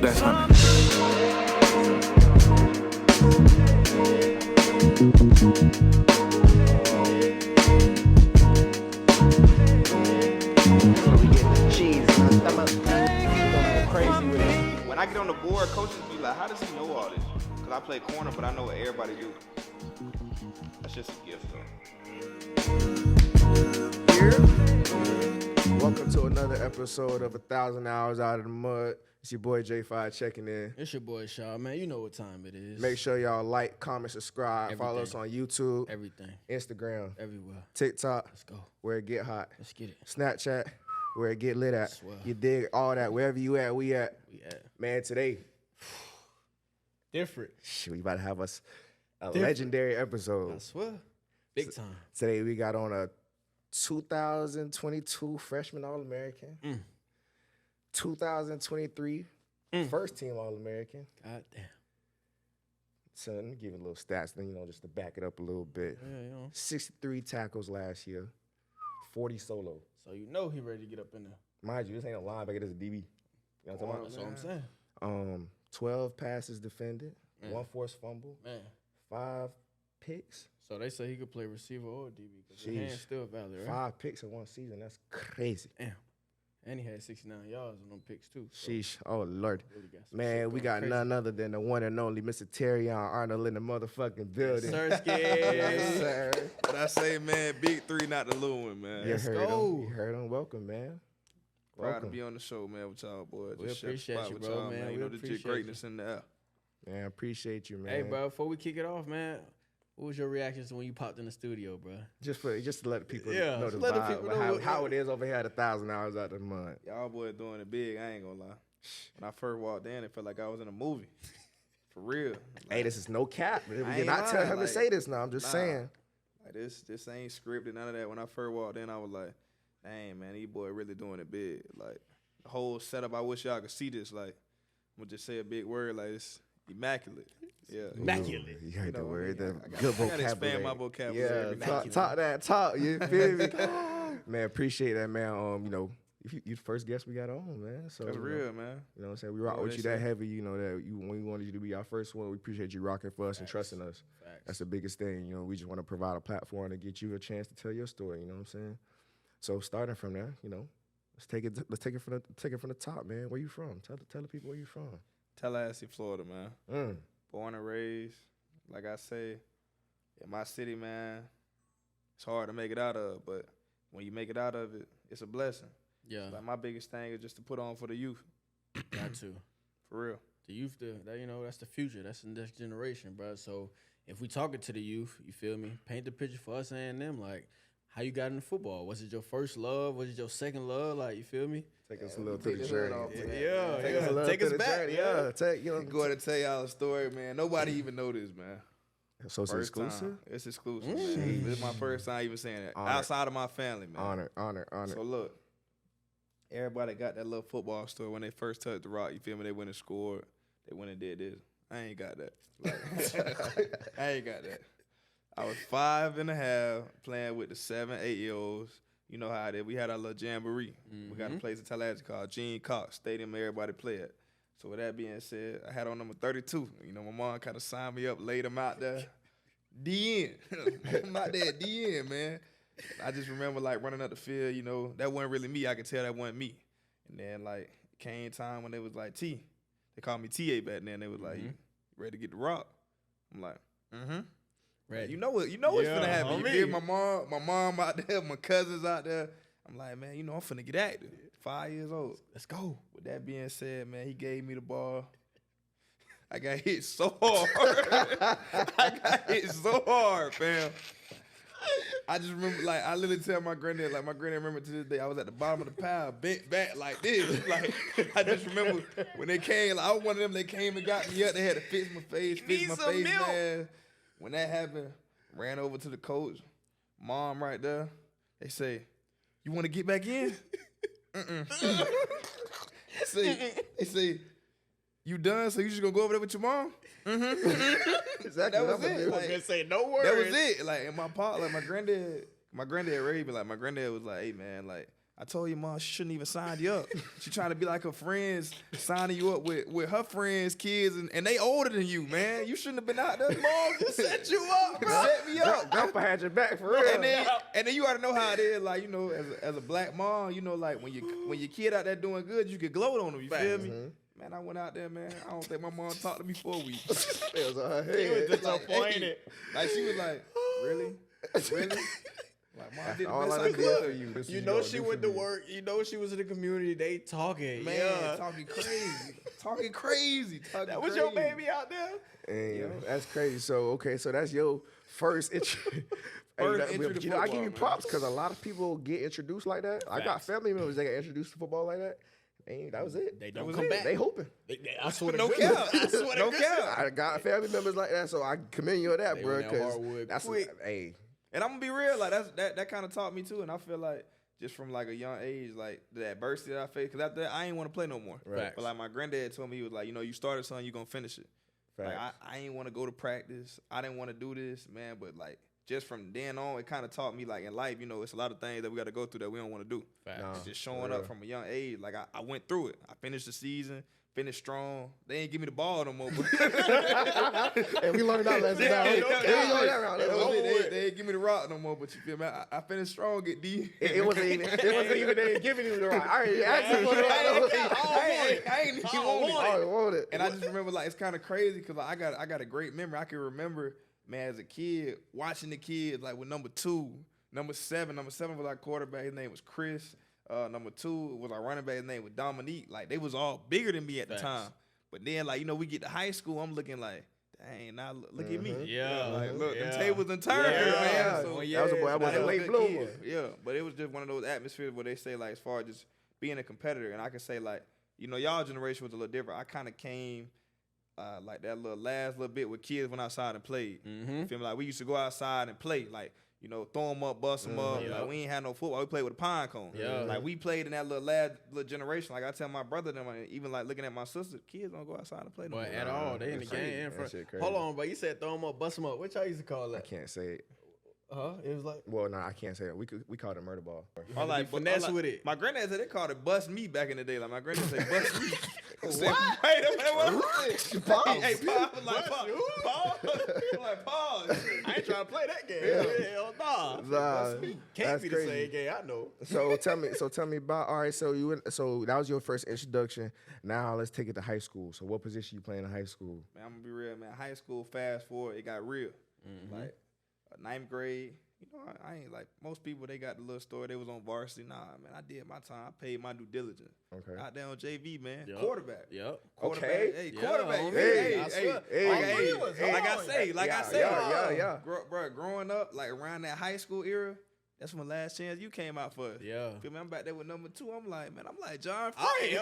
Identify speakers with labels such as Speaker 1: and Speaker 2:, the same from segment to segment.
Speaker 1: That's honey.
Speaker 2: So we get the cheese in our stomach. We gonna go crazy with it.
Speaker 3: When I get on the board, coaches be like, how does he know all this? Because I play corner, but I know what everybody do. That's just a gift, though.
Speaker 4: Here. Welcome to another episode of 1,000 Hours Out of the Mud. It's your boy J5 checking in.
Speaker 5: It's your boy Shaw, man. You know what time it is.
Speaker 4: Make sure y'all like, comment, subscribe.
Speaker 5: Everything.
Speaker 4: Follow us on YouTube,
Speaker 5: Everything.
Speaker 4: Instagram,
Speaker 5: Everywhere.
Speaker 4: TikTok,
Speaker 5: Let's go.
Speaker 4: where it get hot,
Speaker 5: Let's get it.
Speaker 4: Snapchat, where it get lit at.
Speaker 5: Swear.
Speaker 4: You dig all that. Wherever you at, we at.
Speaker 5: We at
Speaker 4: Man, today,
Speaker 5: different.
Speaker 4: we about to have us a
Speaker 5: Different.
Speaker 4: legendary episode.
Speaker 5: I swear. Big time.
Speaker 4: Today we got on a 2022 freshman All-American, 2023 first team All-American.
Speaker 5: God damn.
Speaker 4: So let me give you a little stats, then just to back it up a little bit.
Speaker 5: Yeah,
Speaker 4: 63 tackles last year, 40 solo.
Speaker 5: So you know he ready to get up in there.
Speaker 4: Mind you, this ain't a linebacker, this is a DB. You know what I'm talking
Speaker 5: That's what I'm saying.
Speaker 4: about? 12 passes defended,
Speaker 5: Man.
Speaker 4: 1 forced fumble,
Speaker 5: Man.
Speaker 4: 5 picks.
Speaker 5: So they say he could play receiver or DB because his
Speaker 4: Sheesh.
Speaker 5: hand's still valid, right?
Speaker 4: 5 picks in one season. That's crazy.
Speaker 5: Damn. And he had 69 yards on them picks too. So
Speaker 4: Sheesh. Oh, Lord.
Speaker 5: really got some
Speaker 4: Man,
Speaker 5: shit
Speaker 4: we
Speaker 5: going
Speaker 4: got
Speaker 5: crazy.
Speaker 4: none other than the one and only Mr. Terrion Arnold in the motherfucking building.
Speaker 5: Sir,
Speaker 4: Yes, sir.
Speaker 3: But I say, man, big three, not the little one, man.
Speaker 4: You
Speaker 5: Let's
Speaker 4: heard
Speaker 5: go.
Speaker 4: him. You heard him. Welcome, man.
Speaker 3: Proud to
Speaker 4: Welcome.
Speaker 3: be on the show, man, with y'all, boys.
Speaker 5: We
Speaker 3: Just share the
Speaker 5: appreciate
Speaker 3: spot
Speaker 5: you,
Speaker 3: with
Speaker 5: bro,
Speaker 3: y'all,
Speaker 5: man.
Speaker 3: You
Speaker 5: We
Speaker 3: know, the
Speaker 5: appreciate
Speaker 3: greatness in the air.
Speaker 4: Man, appreciate you, man.
Speaker 5: Hey, bro, before we kick it off, man, what was your reactions when you popped in the studio, bro?
Speaker 4: Just to let the people
Speaker 5: Yeah,
Speaker 4: know the
Speaker 5: just let the
Speaker 4: vibe,
Speaker 5: people know
Speaker 4: how
Speaker 5: what-
Speaker 4: it is over here at 1,000 Hours Out of the Mud.
Speaker 3: Y'all boys doing it big, I ain't gonna lie. When I first walked in, it felt like I was in a movie. For real.
Speaker 4: Hey, this is no cap. We
Speaker 3: I
Speaker 4: did
Speaker 3: ain't
Speaker 4: not tell
Speaker 3: lying,
Speaker 4: him to
Speaker 3: like,
Speaker 4: say this now. I'm just
Speaker 3: nah.
Speaker 4: saying.
Speaker 3: Like this ain't scripted, none of that. When I first walked in, I was like, dang, man, these boys really doing it big. Like, the whole setup, I wish y'all could see this. Like, I'm gonna just say a big word, like, it's immaculate. Yeah.
Speaker 5: Immaculate.
Speaker 4: You heard
Speaker 3: You
Speaker 4: the
Speaker 3: know what I
Speaker 4: word,
Speaker 3: mean?
Speaker 4: the
Speaker 3: I
Speaker 4: good
Speaker 3: gotta expand my vocabulary
Speaker 4: Yeah,
Speaker 3: every now
Speaker 4: talk,
Speaker 3: and
Speaker 4: talk that talk. You feel me? Man, appreciate that, man. You the first guest we got on, man. So
Speaker 3: That's
Speaker 4: you know,
Speaker 3: real, man.
Speaker 4: You know what I'm saying? We rock
Speaker 3: What
Speaker 4: with
Speaker 3: they
Speaker 4: you that
Speaker 3: say.
Speaker 4: heavy, that when we wanted you to be our first one, we appreciate you rocking for us and trusting us.
Speaker 5: Facts.
Speaker 4: That's the biggest thing. We just want to provide a platform to get you a chance to tell your story, you know what I'm saying? So starting from there, let's take it from the top, man. Where you from? Tell the people where you from.
Speaker 3: Tallahassee, Florida, man.
Speaker 4: Mm.
Speaker 3: Born and raised, like I say, in my city, man, it's hard to make it out of, but when you make it out of it, it's a blessing.
Speaker 5: Yeah,
Speaker 3: Like, my biggest thing is just to put on for the youth,
Speaker 5: got to.
Speaker 3: for real.
Speaker 5: The youth, that's the future. That's the next generation, bro. So if we talking to the youth, you feel me? Paint the picture for us and them. Like, how you got into football? Was it your first love? Was it your second love? Like, you feel me?
Speaker 4: Take us a little through the journey.
Speaker 5: Yeah,
Speaker 4: Take us a little
Speaker 5: Take
Speaker 4: through
Speaker 5: us
Speaker 4: the
Speaker 5: back.
Speaker 4: journey.
Speaker 5: Yeah.
Speaker 4: Yeah,
Speaker 3: Go ahead and tell y'all a story, man. Nobody even know this, man.
Speaker 4: So it's
Speaker 3: First
Speaker 4: exclusive?
Speaker 3: time. It's exclusive, man. This is my first time even saying that.
Speaker 4: Honor.
Speaker 3: Outside of my family, man.
Speaker 4: Honor.
Speaker 3: So look, everybody got that little football story when they first touched the rock. You feel me? They went and scored. They went and did this. I ain't got that. Like, I ain't got that. I was 5.5 playing with the 7, 8-year-olds. You know how it is. We had our little jamboree. We got a place in Tallahassee called Gene Cox Stadium. Everybody play at. So with that being said, I had on number 32. My mom kind of signed me up, laid them out there. DN. I'm out there at DN, man. I just remember, like, running up the field, that wasn't really me. I could tell that wasn't me. And then, like, came time when they was like, T. They called me TA back then. They was like, you ready to get the rock? I'm like,
Speaker 5: Right.
Speaker 3: You know what's finna happen. You
Speaker 5: homie.
Speaker 3: feel my mom out there, my cousins out there. I'm like, man, I'm finna get active. 5 years old.
Speaker 5: Let's go.
Speaker 3: With that being said, man, he gave me the ball. I got hit so hard. Fam. I just remember, like, I literally tell my granddad, remember to this day, I was at the bottom of the pile, bent back like this. Like, I just remember when they came, like, I was one of them, they came and got me up. They had to fix my face, man. When that happened, ran over to the coach, mom right there. They say, you want to get back in? They say, you done? So you just gonna go over there with your mom?
Speaker 4: Exactly.
Speaker 3: That was it. Like,
Speaker 5: Gonna say no words.
Speaker 3: that was it. Like, and my granddad raised me. Like, my granddad was like, hey man, like, I told your mom she shouldn't even sign you up. She trying to be like her friends, signing you up with her friends, kids, and they older than you, man. You shouldn't have been out there. Mom just set you up, bro. Set me up.
Speaker 4: Grandpa had your back for real.
Speaker 3: And then you already know how it is, like, you know, as a black mom, you know, like when your kid out there doing good, you can gloat on them. You feel me? Man, I went out there, man. I don't think my mom talked to me for a week.
Speaker 4: It was on her head.
Speaker 5: He was disappointed.
Speaker 3: Like she was like, really? Really? Like, mom, I did the
Speaker 4: All
Speaker 3: best
Speaker 4: I
Speaker 3: I
Speaker 4: did for
Speaker 3: could.
Speaker 4: you. This
Speaker 5: You
Speaker 4: is
Speaker 5: know
Speaker 4: gonna
Speaker 5: she
Speaker 4: do
Speaker 5: went
Speaker 4: for
Speaker 5: to
Speaker 4: me.
Speaker 5: work. You know she was in the community. They talking.
Speaker 3: Man,
Speaker 5: Yeah.
Speaker 3: talking crazy. Talking crazy. Talking
Speaker 5: That was
Speaker 3: crazy.
Speaker 5: your baby out there?
Speaker 4: And that's crazy. So okay, so that's your first entry.
Speaker 3: First entry to
Speaker 4: you know, I give
Speaker 3: football,
Speaker 4: you
Speaker 3: man.
Speaker 4: props because a lot of people get introduced like that. I got
Speaker 5: Facts.
Speaker 4: family members that got introduced to football like that. And that was it.
Speaker 5: They
Speaker 3: That
Speaker 5: don't
Speaker 3: was
Speaker 5: come
Speaker 3: it.
Speaker 5: back.
Speaker 4: They hoping.
Speaker 5: I swear to
Speaker 3: No
Speaker 5: goodness.
Speaker 3: cap.
Speaker 5: I swear to
Speaker 3: No
Speaker 5: goodness.
Speaker 3: cap.
Speaker 4: I got family members like that, so I commend you on that,
Speaker 5: They
Speaker 4: bro.
Speaker 5: on that
Speaker 4: Because
Speaker 5: hardwood
Speaker 4: that's
Speaker 3: quick.
Speaker 4: hey,
Speaker 3: And I'm gonna be real, like that kind of taught me too. And I feel like just from like a young age, like the adversity that I faced, because after that I ain't want to play no more.
Speaker 4: Right.
Speaker 5: Facts.
Speaker 3: But like my granddad told me, he was like, you know, you started something, you gonna finish it. Like I ain't want to go to practice. I didn't want to do this, man. But like just from then on, it kind of taught me like in life, you know, it's a lot of things that we got to go through that we don't want to do.
Speaker 5: Facts.
Speaker 4: Nah.
Speaker 3: Just showing
Speaker 4: for real.
Speaker 3: up from a young age, like I went through it. I finished the season, finished strong. They ain't give me the ball no more.
Speaker 4: and we learned our lesson now.
Speaker 3: Yeah,
Speaker 4: We
Speaker 3: no
Speaker 4: ain't
Speaker 3: cap.
Speaker 4: going that route.
Speaker 3: That
Speaker 4: That's
Speaker 3: was
Speaker 4: over
Speaker 3: it.
Speaker 4: with.
Speaker 3: They ain't give me the rock no more. But you feel me? I finished strong. Get D.
Speaker 4: It wasn't even they giving you the right. I ain't asking for the right.
Speaker 3: I ain't even want it.
Speaker 4: I want it.
Speaker 3: And I just remember, like, it's kind of crazy because like, I got a great memory. I can remember, man, as a kid, watching the kids, like, with number 2, number 7. Number 7 was our quarterback. His name was Chris. Number 2 was our running back. His name was Dominique. Like, they was all bigger than me at the
Speaker 5: Facts.
Speaker 3: time. But then, like, you know, we get to high school, I'm looking like, dang, now look at me.
Speaker 5: Yeah.
Speaker 3: Like, look,
Speaker 5: Yeah.
Speaker 3: them tables and turned,
Speaker 5: Yeah.
Speaker 3: man. So,
Speaker 5: Well,
Speaker 4: That was a boy. I was
Speaker 3: Nah,
Speaker 4: a
Speaker 3: they
Speaker 4: late
Speaker 3: good
Speaker 4: bloomer.
Speaker 3: kids. Yeah, but it was just one of those atmospheres where they say, like, as far as just being a competitor, and I can say, like, you know, y'all generation was a little different. I kind of came like that last little bit with kids went outside and played.
Speaker 5: Mm-hmm.
Speaker 3: You feel me? Like, we used to go outside and play, like, you know, throw them up, bust them up.
Speaker 5: Yeah.
Speaker 3: Like, we ain't had no football. We played with a pine cone.
Speaker 5: Yeah.
Speaker 3: Like, we played in that little generation. Like, I tell my brother, them, like, even like looking at my sister, kids don't go outside and play no
Speaker 5: But
Speaker 3: more.
Speaker 5: at all, they in the
Speaker 4: That's crazy.
Speaker 5: game.
Speaker 4: That shit crazy.
Speaker 5: Hold on, but you said throw them up, bust them up. What y'all used to call
Speaker 4: I
Speaker 5: that?
Speaker 4: can't say it.
Speaker 5: It was like
Speaker 4: Well, no, I can't say it. We called it murder ball.
Speaker 5: you had to be finesse with it.
Speaker 3: My granddad said they called it bust me back in the day. Like my granddad said bust me. What? Wait,
Speaker 4: Pause.
Speaker 3: Hey, pause. Like pause. Pause. Like pause.
Speaker 5: I ain't trying to play that game. Hell nah.
Speaker 4: Nah,
Speaker 5: Can't
Speaker 4: that's
Speaker 5: be the
Speaker 4: crazy.
Speaker 5: same game. I know.
Speaker 4: So tell me about. All right, so so that was your first introduction. Now let's take it to high school. So what position you playing in high school?
Speaker 3: Man, I'm gonna be real, man. High school, fast forward, it got real. Like ninth grade, you know, I ain't like most people. They got the little story. They was on varsity. Nah, man, I did my time. I paid my due diligence.
Speaker 4: Okay.
Speaker 3: Out there on JV, man.
Speaker 5: Yup.
Speaker 3: Quarterback.
Speaker 5: Yep.
Speaker 3: Quarterback.
Speaker 4: Okay.
Speaker 3: Hey,
Speaker 5: Yeah,
Speaker 3: quarterback.
Speaker 5: homie.
Speaker 4: Hey,
Speaker 5: I
Speaker 3: hey,
Speaker 5: swear.
Speaker 4: hey,
Speaker 5: All
Speaker 3: hey,
Speaker 5: three of us,
Speaker 3: like I
Speaker 5: hold on.
Speaker 3: say,
Speaker 4: Yeah.
Speaker 3: bro, growing up, like around that high school era, that's when Last Chance you came out for us.
Speaker 5: Yeah.
Speaker 3: Feel me? I'm back there with number 2. I'm like John
Speaker 5: Oh,
Speaker 3: Free.
Speaker 5: yeah.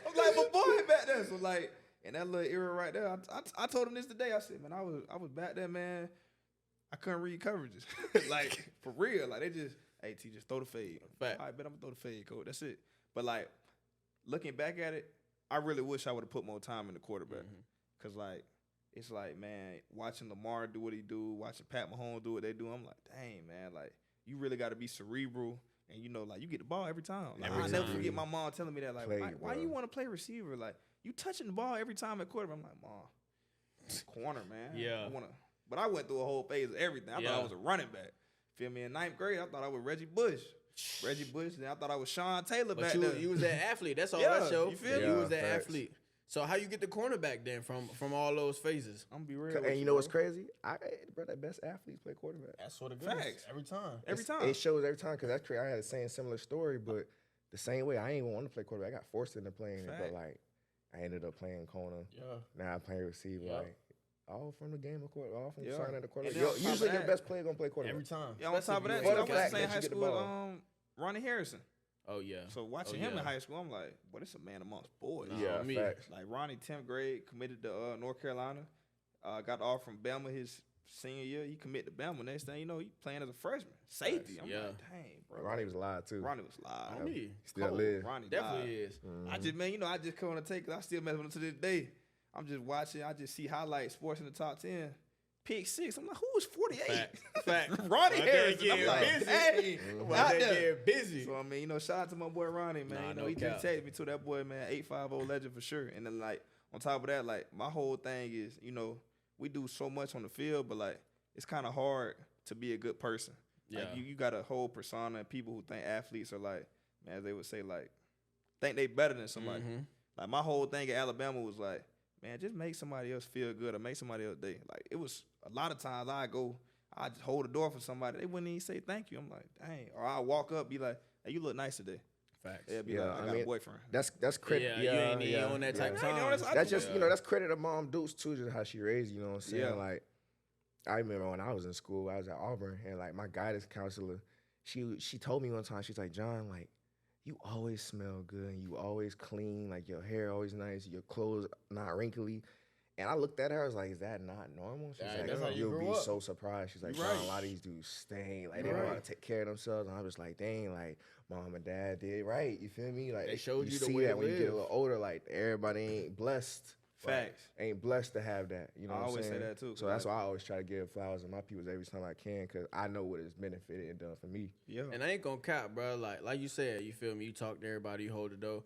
Speaker 3: I'm like my boy back there. So like in that little era right there, I told him this today. I said, man, I was back there, man. I couldn't read coverages. Like for real. Like they just, hey T, just throw the fade.
Speaker 5: Fact.
Speaker 3: I bet I'm gonna throw the fade, coach. That's it. But like looking back at it, I really wish I would have put more time in the quarterback. Cause like it's like, man, watching Lamar do what he do, watching Pat Mahomes do what they do, I'm like, dang, man, like you really got to be cerebral, and you know, like you get the ball every time. Like,
Speaker 5: Every
Speaker 3: I never
Speaker 5: time.
Speaker 3: forget my mom telling me that, like,
Speaker 4: Play,
Speaker 3: why
Speaker 4: bro.
Speaker 3: you want to play receiver? Like you touching the ball every time at quarterback. I'm like, mom, corner, man.
Speaker 5: Yeah.
Speaker 3: But I went through a whole phase of everything. I thought I
Speaker 5: Yeah.
Speaker 3: was a running back. Feel me? In ninth grade, I thought I was Reggie Bush. Then I thought I was Sean Taylor
Speaker 5: But
Speaker 3: back
Speaker 5: you,
Speaker 3: there.
Speaker 5: you was that athlete. That's all
Speaker 3: Yeah,
Speaker 5: that show.
Speaker 3: you feel
Speaker 4: me?
Speaker 5: You was that
Speaker 4: Yeah, facts.
Speaker 5: athlete. So how you get the cornerback then from all those phases?
Speaker 3: I'm gonna be real.
Speaker 4: And
Speaker 3: with
Speaker 4: you know what's
Speaker 3: bro.
Speaker 4: crazy? Bro, the best athletes play quarterback.
Speaker 5: That's what it
Speaker 3: Facts.
Speaker 5: every time.
Speaker 3: Every time.
Speaker 4: It shows every time because that's crazy. I had the same similar story, but the same way I ain't even want to play quarterback. I got forced into playing it, but
Speaker 3: Fact.
Speaker 4: like I ended up playing corner.
Speaker 5: Yeah.
Speaker 4: Now I play receiver.
Speaker 5: Yeah.
Speaker 4: Like all from the game of quarterback, all from
Speaker 3: Yeah.
Speaker 4: signing at the quarterback.
Speaker 3: And then on top of
Speaker 4: Usually your
Speaker 3: that-
Speaker 4: best player gonna play quarterback.
Speaker 5: Every time.
Speaker 3: Yeah, on top of that,
Speaker 4: For
Speaker 3: I
Speaker 4: the
Speaker 3: went to the
Speaker 4: fact
Speaker 3: same
Speaker 4: that
Speaker 3: high
Speaker 4: you get the
Speaker 3: school
Speaker 4: ball.
Speaker 3: with Ronnie Harrison.
Speaker 5: Oh yeah.
Speaker 3: So watching
Speaker 5: Oh,
Speaker 3: him
Speaker 5: yeah.
Speaker 3: in high school, I'm like, boy, this a man amongst boys.
Speaker 5: Nah,
Speaker 4: Yeah,
Speaker 5: me.
Speaker 4: facts.
Speaker 3: Like Ronnie, 10th grade, committed to North Carolina. Got the offer from Bama his senior year. He committed to Bama. Next thing you know, he playing as a freshman. Safety. I'm
Speaker 5: Yeah.
Speaker 3: like, dang, bro.
Speaker 4: Ronnie was live too.
Speaker 3: Ronnie was live.
Speaker 5: On me.
Speaker 4: He still
Speaker 3: Cold.
Speaker 4: live.
Speaker 3: Ronnie
Speaker 5: Definitely
Speaker 3: live.
Speaker 5: is.
Speaker 3: I just, man, you know, I just come on to take, 'cause I still mess with him to this day. I'm just watching. I just see highlights, sports in the top 10. pick 6. I'm like, who is 48?
Speaker 5: Fact.
Speaker 3: Ronnie
Speaker 5: But
Speaker 3: Harrison.
Speaker 5: they
Speaker 3: I'm
Speaker 5: get
Speaker 3: like,
Speaker 5: busy.
Speaker 3: hey,
Speaker 5: But
Speaker 3: out
Speaker 5: they
Speaker 3: there.
Speaker 5: get busy.
Speaker 3: So I mean, shout out to my boy Ronnie, man.
Speaker 5: Nah, no
Speaker 3: He
Speaker 5: cap.
Speaker 3: just texted me to that boy, man, 850 legend for sure. And then like on top of that, like my whole thing is, we do so much on the field, but like it's kind of hard to be a good person. Like
Speaker 5: Yeah.
Speaker 3: you got a whole persona and people who think athletes are like, man, as they would say, like, think they better than somebody.
Speaker 5: Mhm.
Speaker 3: Like my whole thing at Alabama was like, man, just make somebody else feel good or make somebody else day. Like it was a lot of times I just hold the door for somebody. They wouldn't even say thank you. I'm like, dang. Or I walk up, be like, hey, you look nice today.
Speaker 5: Facts.
Speaker 3: They'll be
Speaker 4: Yeah,
Speaker 3: like, I got a boyfriend.
Speaker 4: That's credit.
Speaker 5: Yeah, you ain't even on that type of
Speaker 3: I ain't
Speaker 5: time.
Speaker 3: on that-
Speaker 4: That's just that's credit to Mom Dukes too, just how she raised you. You know what I'm saying?
Speaker 3: Yeah.
Speaker 4: Like I remember when I was in school, I was at Auburn, and like my guidance counselor, she told me one time, she's like, John, like you always smell good, and you always clean, like your hair always nice, your clothes not wrinkly. And I looked at her, I was like, is that not normal? She's
Speaker 5: Yeah,
Speaker 4: like,
Speaker 5: that's how you
Speaker 4: you'll
Speaker 5: grew
Speaker 4: be
Speaker 5: up.
Speaker 4: so surprised. She's like,
Speaker 3: You're
Speaker 4: John,
Speaker 3: right.
Speaker 4: a lot of these dudes stink. Like, they
Speaker 3: You're
Speaker 4: don't know how
Speaker 3: right.
Speaker 4: to take care of themselves. And I was like, dang, like, mom and dad did right. You feel me? Like,
Speaker 5: They showed you the
Speaker 4: see
Speaker 5: way
Speaker 4: that
Speaker 5: to
Speaker 4: when you get a
Speaker 5: live.
Speaker 4: little older, like, everybody ain't blessed.
Speaker 3: Facts.
Speaker 4: Ain't blessed to have that. You know
Speaker 3: I
Speaker 4: what I'm
Speaker 3: always say
Speaker 4: saying?
Speaker 3: that, too,
Speaker 4: So
Speaker 3: 'cause
Speaker 4: that's
Speaker 3: like-
Speaker 4: why I always try to give flowers to my people every time I can, because I know what it's benefited and done for me.
Speaker 3: Yeah.
Speaker 5: And I ain't gonna cap, bro. Like you said, you feel me? You talk to everybody, you hold the door.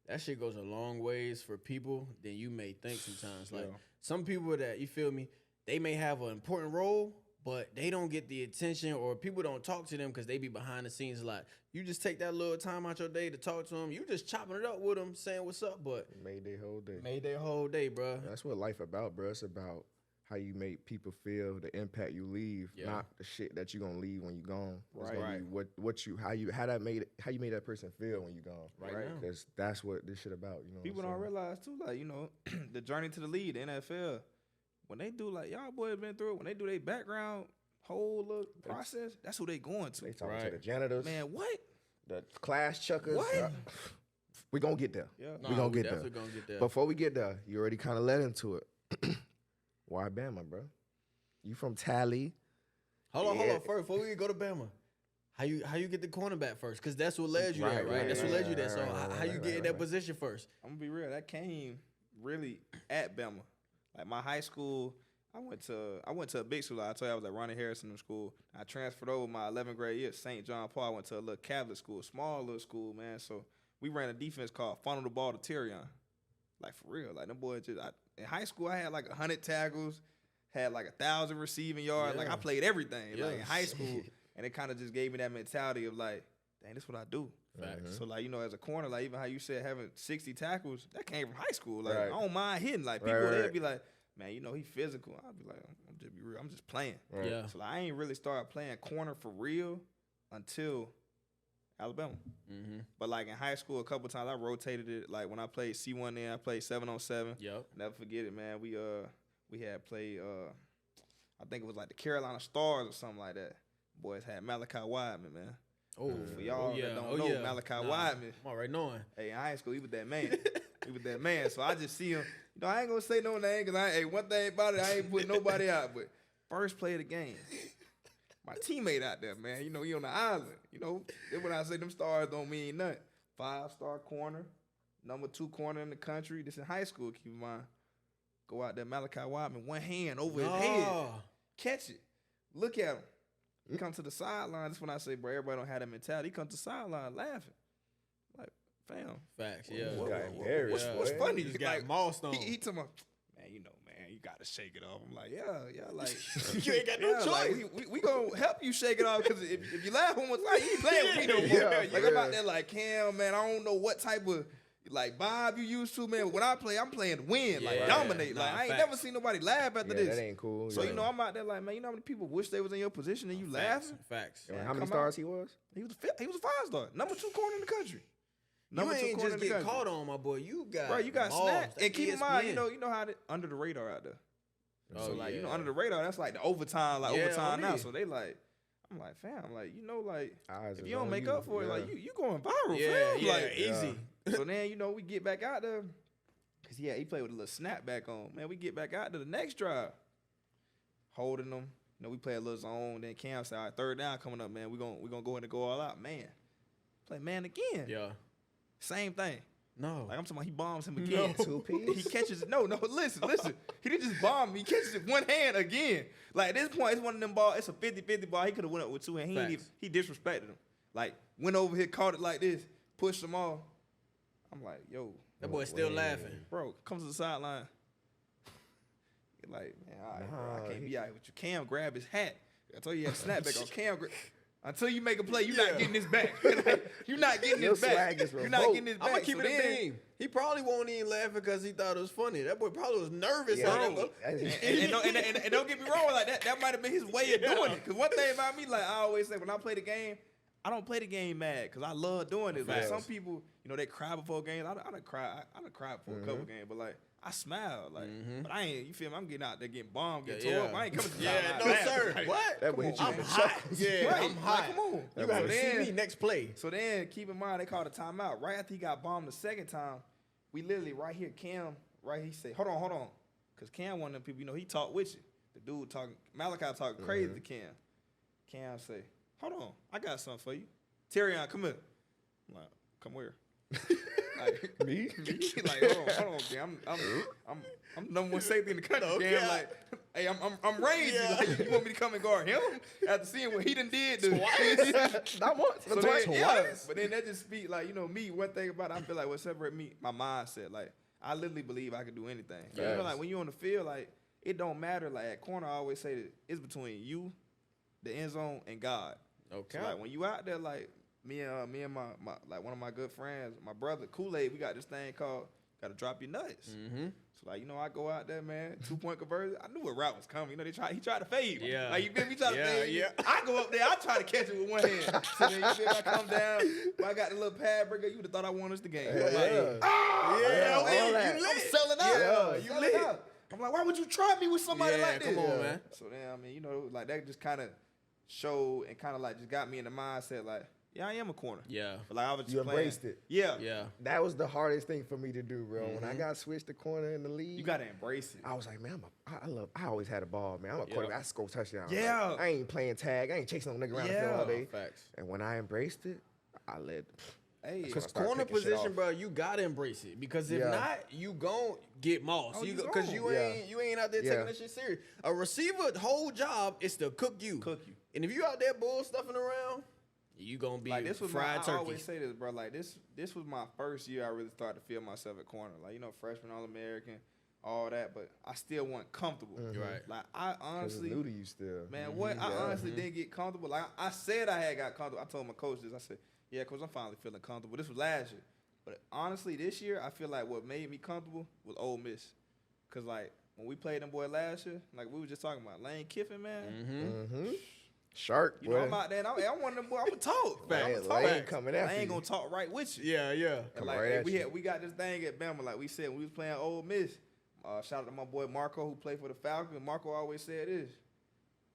Speaker 5: That shit goes a long ways for people than you may think sometimes. Like
Speaker 3: Yeah.
Speaker 5: some people that, you feel me, they may have an important role, but they don't get the attention, or people don't talk to them because they be behind the scenes a lot. You just take that little time out your day to talk to them. You just chopping it up with them, saying what's up, but
Speaker 4: Made their whole day.
Speaker 5: made their whole day, bro.
Speaker 4: That's what life about, bro. It's about how you make people feel, the impact you leave,
Speaker 5: Yeah.
Speaker 4: not the shit that you gonna leave when you gone. It's
Speaker 3: Right.
Speaker 4: gonna be how you made that person feel when you gone.
Speaker 5: Right
Speaker 3: Right.
Speaker 5: now.
Speaker 4: Because that's what this shit about. You know.
Speaker 3: People
Speaker 4: what I'm
Speaker 3: don't
Speaker 4: saying?
Speaker 3: realize too, like, the journey to the league, the NFL, when they do, like, y'all boys been through it, when they do their background whole little process, that's who they going to.
Speaker 4: They talking to
Speaker 5: Right.
Speaker 4: the janitors,
Speaker 3: Man, what?
Speaker 4: the class chuckers.
Speaker 3: What?
Speaker 4: We gonna get there.
Speaker 3: Yeah.
Speaker 5: Nah,
Speaker 4: we gonna
Speaker 5: we
Speaker 4: get there.
Speaker 5: definitely gonna get there.
Speaker 4: Before we get there, you already kind of led into it. Why Bama, bro? You from Tally?
Speaker 5: Hold
Speaker 4: Yeah.
Speaker 5: on. First, before we go to Bama, how you get the cornerback first? Because that's what led you there, right? That's what led you there. So how you get in that position first?
Speaker 3: I'm gonna be real. That came really at Bama. Like my high school, I went to a big school. I told you I was at Ronnie Harrison in school. I transferred over my 11th grade year, St. John Paul. I went to a little Catholic school, small little school, man. So we ran a defense called funnel the ball to Terrion. Like for real. Like them boys in high school I had like 100 tackles, had like 1,000 receiving yards. Like
Speaker 5: Yeah.
Speaker 3: I played everything.
Speaker 5: Yeah.
Speaker 3: Like in high school. And it kind of just gave me that mentality of like, dang, this is what I do.
Speaker 5: Facts.
Speaker 3: So, like, as a corner, like, even how you said having 60 tackles, that came from high school. Like,
Speaker 4: Right.
Speaker 3: I don't mind hitting. Like,
Speaker 4: Right,
Speaker 3: people,
Speaker 4: right.
Speaker 3: they'd be like, man, he physical. I'd be like, I'm just be real. I'm just playing.
Speaker 4: Right.
Speaker 5: Yeah.
Speaker 3: So, like, I ain't really started playing corner for real until Alabama.
Speaker 5: Mm-hmm.
Speaker 3: But, like, in high school, a couple times, I rotated it. Like, when I played C1 then, I played 7-on-7.
Speaker 5: Yep.
Speaker 3: Never forget it, man. We had played, I think it was like the Carolina Stars or something like that. Boys had Malachi Wideman, man.
Speaker 5: Oh,
Speaker 3: For y'all that don't know, Malachi Wideman.
Speaker 5: I'm already knowing.
Speaker 3: Hey, in high school, he was that man. He was that man. So I just see him. I ain't gonna say no name because one thing about it, I ain't putting nobody out. But first play of the game, my teammate out there, man. He on the island. Then when I say them stars don't mean nothing. 5-star corner, number 2 corner in the country. This in high school. Keep in mind. Go out there, Malachi Wideman, one hand over his head, catch it, look at him. He come to the sideline. That's when I say, bro, everybody don't have that mentality. He come to the sideline laughing. Like, fam.
Speaker 5: Facts, yeah.
Speaker 4: What- got embarrassed,
Speaker 3: What's
Speaker 4: boy.
Speaker 3: funny?
Speaker 5: Just got
Speaker 3: Like,
Speaker 5: mossed on.
Speaker 3: he told me, man, you got to shake it off. I'm like, yeah, like.
Speaker 5: You ain't got no
Speaker 3: yeah,
Speaker 5: choice.
Speaker 3: Like, we going to help you shake it off because if you laugh one more time, you ain't playing with me no more.
Speaker 4: Yeah,
Speaker 3: Like,
Speaker 4: yeah.
Speaker 3: I'm out there like, Cam, man, I don't know what type of, like, vibe you used to, man. When I play, I'm playing to win, like,
Speaker 5: Yeah.
Speaker 3: dominate.
Speaker 5: Nah,
Speaker 3: Like, I ain't
Speaker 5: facts.
Speaker 3: never seen nobody laugh after
Speaker 4: Yeah,
Speaker 3: this.
Speaker 4: that ain't cool.
Speaker 3: So,
Speaker 4: yeah.
Speaker 3: I'm out there like, man, you know how many people wish they was in your position and you
Speaker 5: Facts.
Speaker 3: laughing?
Speaker 5: Facts.
Speaker 4: And
Speaker 3: Yeah,
Speaker 4: how many
Speaker 3: come
Speaker 4: stars he was?
Speaker 3: He was a 5-star, number 2 corner in the country.
Speaker 5: You
Speaker 3: Number 2
Speaker 5: ain't
Speaker 3: corner
Speaker 5: just
Speaker 3: in the
Speaker 5: get
Speaker 3: country.
Speaker 5: caught on, my boy. You got
Speaker 3: Bro, you got
Speaker 5: mossed.
Speaker 3: snapped.
Speaker 5: That's
Speaker 3: And keep in mind,
Speaker 5: ESPN.
Speaker 3: you know how under the radar out there.
Speaker 5: Oh,
Speaker 3: So like,
Speaker 5: yeah.
Speaker 3: under the radar, that's like the overtime,
Speaker 5: Yeah,
Speaker 3: overtime
Speaker 5: on
Speaker 3: now.
Speaker 5: me.
Speaker 3: So they like, I'm like, fam, like, like,
Speaker 4: Eyes
Speaker 3: if
Speaker 4: is
Speaker 3: you don't
Speaker 4: on
Speaker 3: make up for it,
Speaker 4: yeah.
Speaker 3: like, you going viral,
Speaker 5: Yeah,
Speaker 3: fam.
Speaker 5: yeah,
Speaker 3: Like,
Speaker 5: easy.
Speaker 3: so then, we get back out there. Cause he played with a little snapback on. Man, we get back out to the next drive. Holding them. We play a little zone. Then Cam said, all right, 3rd down coming up, man. We gonna go in and go all out. Man. Play man again.
Speaker 5: Yeah.
Speaker 3: Same thing.
Speaker 5: No.
Speaker 3: Like I'm talking about, he bombs him again.
Speaker 4: Two piece?
Speaker 3: He catches it. No, listen. He didn't just bomb him. He catches it one hand again. Like at this point, it's one of them balls. It's a 50-50 ball. He could have went up with two hands. He ain't even, he disrespected him. Like went over here, caught it like this, pushed him off. I'm like, yo,
Speaker 5: That boy still laughing.
Speaker 3: bro, comes to the sideline. Like, man, all right, bro, I can't be out here with you. Cam grab his hat. I told you he had a snapback on. Cam until you make a play, you're not getting this back. You're not getting
Speaker 4: Your
Speaker 3: this back.
Speaker 4: swag is
Speaker 3: You're not
Speaker 4: revoked.
Speaker 3: getting this back.
Speaker 5: I'm gonna keep
Speaker 3: So
Speaker 5: it a
Speaker 3: then-
Speaker 5: beam. He probably won't even laughing because he thought it was funny. That boy probably was nervous.
Speaker 4: Yeah,
Speaker 5: on
Speaker 4: bro.
Speaker 3: And don't get me wrong, like that might have been his way of doing it. Cause one thing about me, like I always say, when I play the game, I don't play the game mad because I love doing it. Like
Speaker 5: Facts.
Speaker 3: some people, you know, they cry before games. I done cried before a couple games, but like I smile, like, but I ain't. You feel me? I'm getting out there getting bombed, getting tore up. I ain't coming to the sideline
Speaker 5: no
Speaker 3: laughing.
Speaker 5: sir.
Speaker 3: Like,
Speaker 5: What?
Speaker 4: That boy hit you
Speaker 5: I'm
Speaker 4: in the
Speaker 5: hot.
Speaker 4: chuckles.
Speaker 5: Yeah,
Speaker 3: Right.
Speaker 5: I'm hot.
Speaker 3: Like, come on.
Speaker 5: You gotta
Speaker 3: So
Speaker 5: see
Speaker 3: then-
Speaker 5: me next play.
Speaker 3: So then, keep in mind, they called a timeout. Right after he got bombed the second time, we literally right here, Cam, right, he said, hold on. Because Cam one of them people, you know, he talked with you. The dude talking, Malachi talking crazy to Cam. Cam say, hold on, I got something for you. Terrion, come here. I'm like, come where? Like, me? Like, hold on, Cam. I'm number one safety in the country,
Speaker 5: Okay.
Speaker 3: Cam. Like, hey, I'm rangy.
Speaker 5: Yeah.
Speaker 3: Like, you want me to come and guard him? After seeing what he done did to
Speaker 4: Not once,
Speaker 3: so
Speaker 4: but
Speaker 3: then,
Speaker 4: twice.
Speaker 3: yeah, but then that just speak like, you know, me, one thing about it, I feel like what separate me, my mindset, like I literally believe I can do anything. You know,
Speaker 4: Facts.
Speaker 3: like when you're on the field, like it don't matter. Like at corner, I always say that it's between you, the end zone, and God.
Speaker 5: Okay.
Speaker 3: So like when you out there, like me and my like one of my good friends, my brother Kool-Aid, we got this thing called gotta drop your nuts.
Speaker 5: Mm-hmm.
Speaker 3: So like, you know, I go out there, man, 2-point conversion. I knew a route was coming. You know, he tried to fade.
Speaker 5: Yeah.
Speaker 3: Like you feel me? He tried to
Speaker 5: Yeah,
Speaker 3: fade.
Speaker 5: yeah.
Speaker 3: I go up there, I try to catch it with one hand. So then you feel me? I come down, I got the little pad breaker. You would have thought I won us the game. I'm like,
Speaker 4: Yeah,
Speaker 3: hey,
Speaker 4: all that.
Speaker 3: you lit. I'm selling out.
Speaker 4: Yeah,
Speaker 3: I'm
Speaker 4: you
Speaker 3: selling
Speaker 4: lit.
Speaker 3: out. I'm like, why would you try me with somebody
Speaker 5: Yeah,
Speaker 3: like this?
Speaker 5: come on, man.
Speaker 3: So then, I mean, you know, like that just kind of showed and kind of like just got me in the mindset, like, yeah, I am a corner.
Speaker 5: Yeah.
Speaker 3: But like I was just
Speaker 4: You
Speaker 3: playing.
Speaker 4: embraced it.
Speaker 3: Yeah.
Speaker 5: Yeah.
Speaker 4: That was the hardest thing for me to do, bro. When I got switched to corner in the league,
Speaker 3: You gotta embrace it.
Speaker 4: I was like, man, I always had a ball, man. I'm a quarterback. I score touchdowns.
Speaker 3: Yeah.
Speaker 4: Like, I ain't playing tag. I ain't chasing no nigga around the field
Speaker 3: Yeah.
Speaker 4: all day.
Speaker 5: Facts.
Speaker 4: And when I embraced it, I let.
Speaker 3: Hey,
Speaker 5: Because
Speaker 4: start
Speaker 5: corner
Speaker 4: picking shit
Speaker 5: position,
Speaker 4: off.
Speaker 5: bro, you gotta embrace it. Because if
Speaker 4: Yeah.
Speaker 5: not, you gon' get mossed.
Speaker 3: Oh, you
Speaker 5: Because
Speaker 3: gon'.
Speaker 5: you
Speaker 4: Yeah.
Speaker 5: ain't out there
Speaker 4: Yeah.
Speaker 5: taking that shit serious. A receiver whole job is to cook you. And if you out there bull stuffing around, you gonna be
Speaker 3: like this was
Speaker 5: fried
Speaker 3: I
Speaker 5: turkey.
Speaker 3: always say this, bro. Like this was my first year I really started to feel myself at corner. Like, you know, freshman All-American, all that, but I still wasn't comfortable.
Speaker 5: Right.
Speaker 3: Like I
Speaker 4: 'Cause it's
Speaker 3: honestly,
Speaker 4: new to you still.
Speaker 3: man, what I honestly didn't get comfortable. Like I said I had got comfortable. I told my coach this. I said, yeah, coach, I'm finally feeling comfortable. This was last year. But honestly, this year I feel like what made me comfortable was Ole Miss. Cause like when we played them boy last year, like we were just talking about Lane Kiffin, man.
Speaker 4: Mm-hmm. Shark,
Speaker 3: You know, I'm out there and I'm one of them boy, I'm a talk. Man, I'm a talk.
Speaker 4: Lane coming
Speaker 3: I
Speaker 4: after
Speaker 3: ain't
Speaker 4: you.
Speaker 3: gonna talk right with you.
Speaker 5: Yeah, yeah.
Speaker 3: And
Speaker 4: Come
Speaker 3: like
Speaker 4: right
Speaker 3: hey,
Speaker 4: at
Speaker 3: we got this thing at Bama, like we said when we was playing Ole Miss. Shout out to my boy Marco who played for the Falcons. Marco always said this: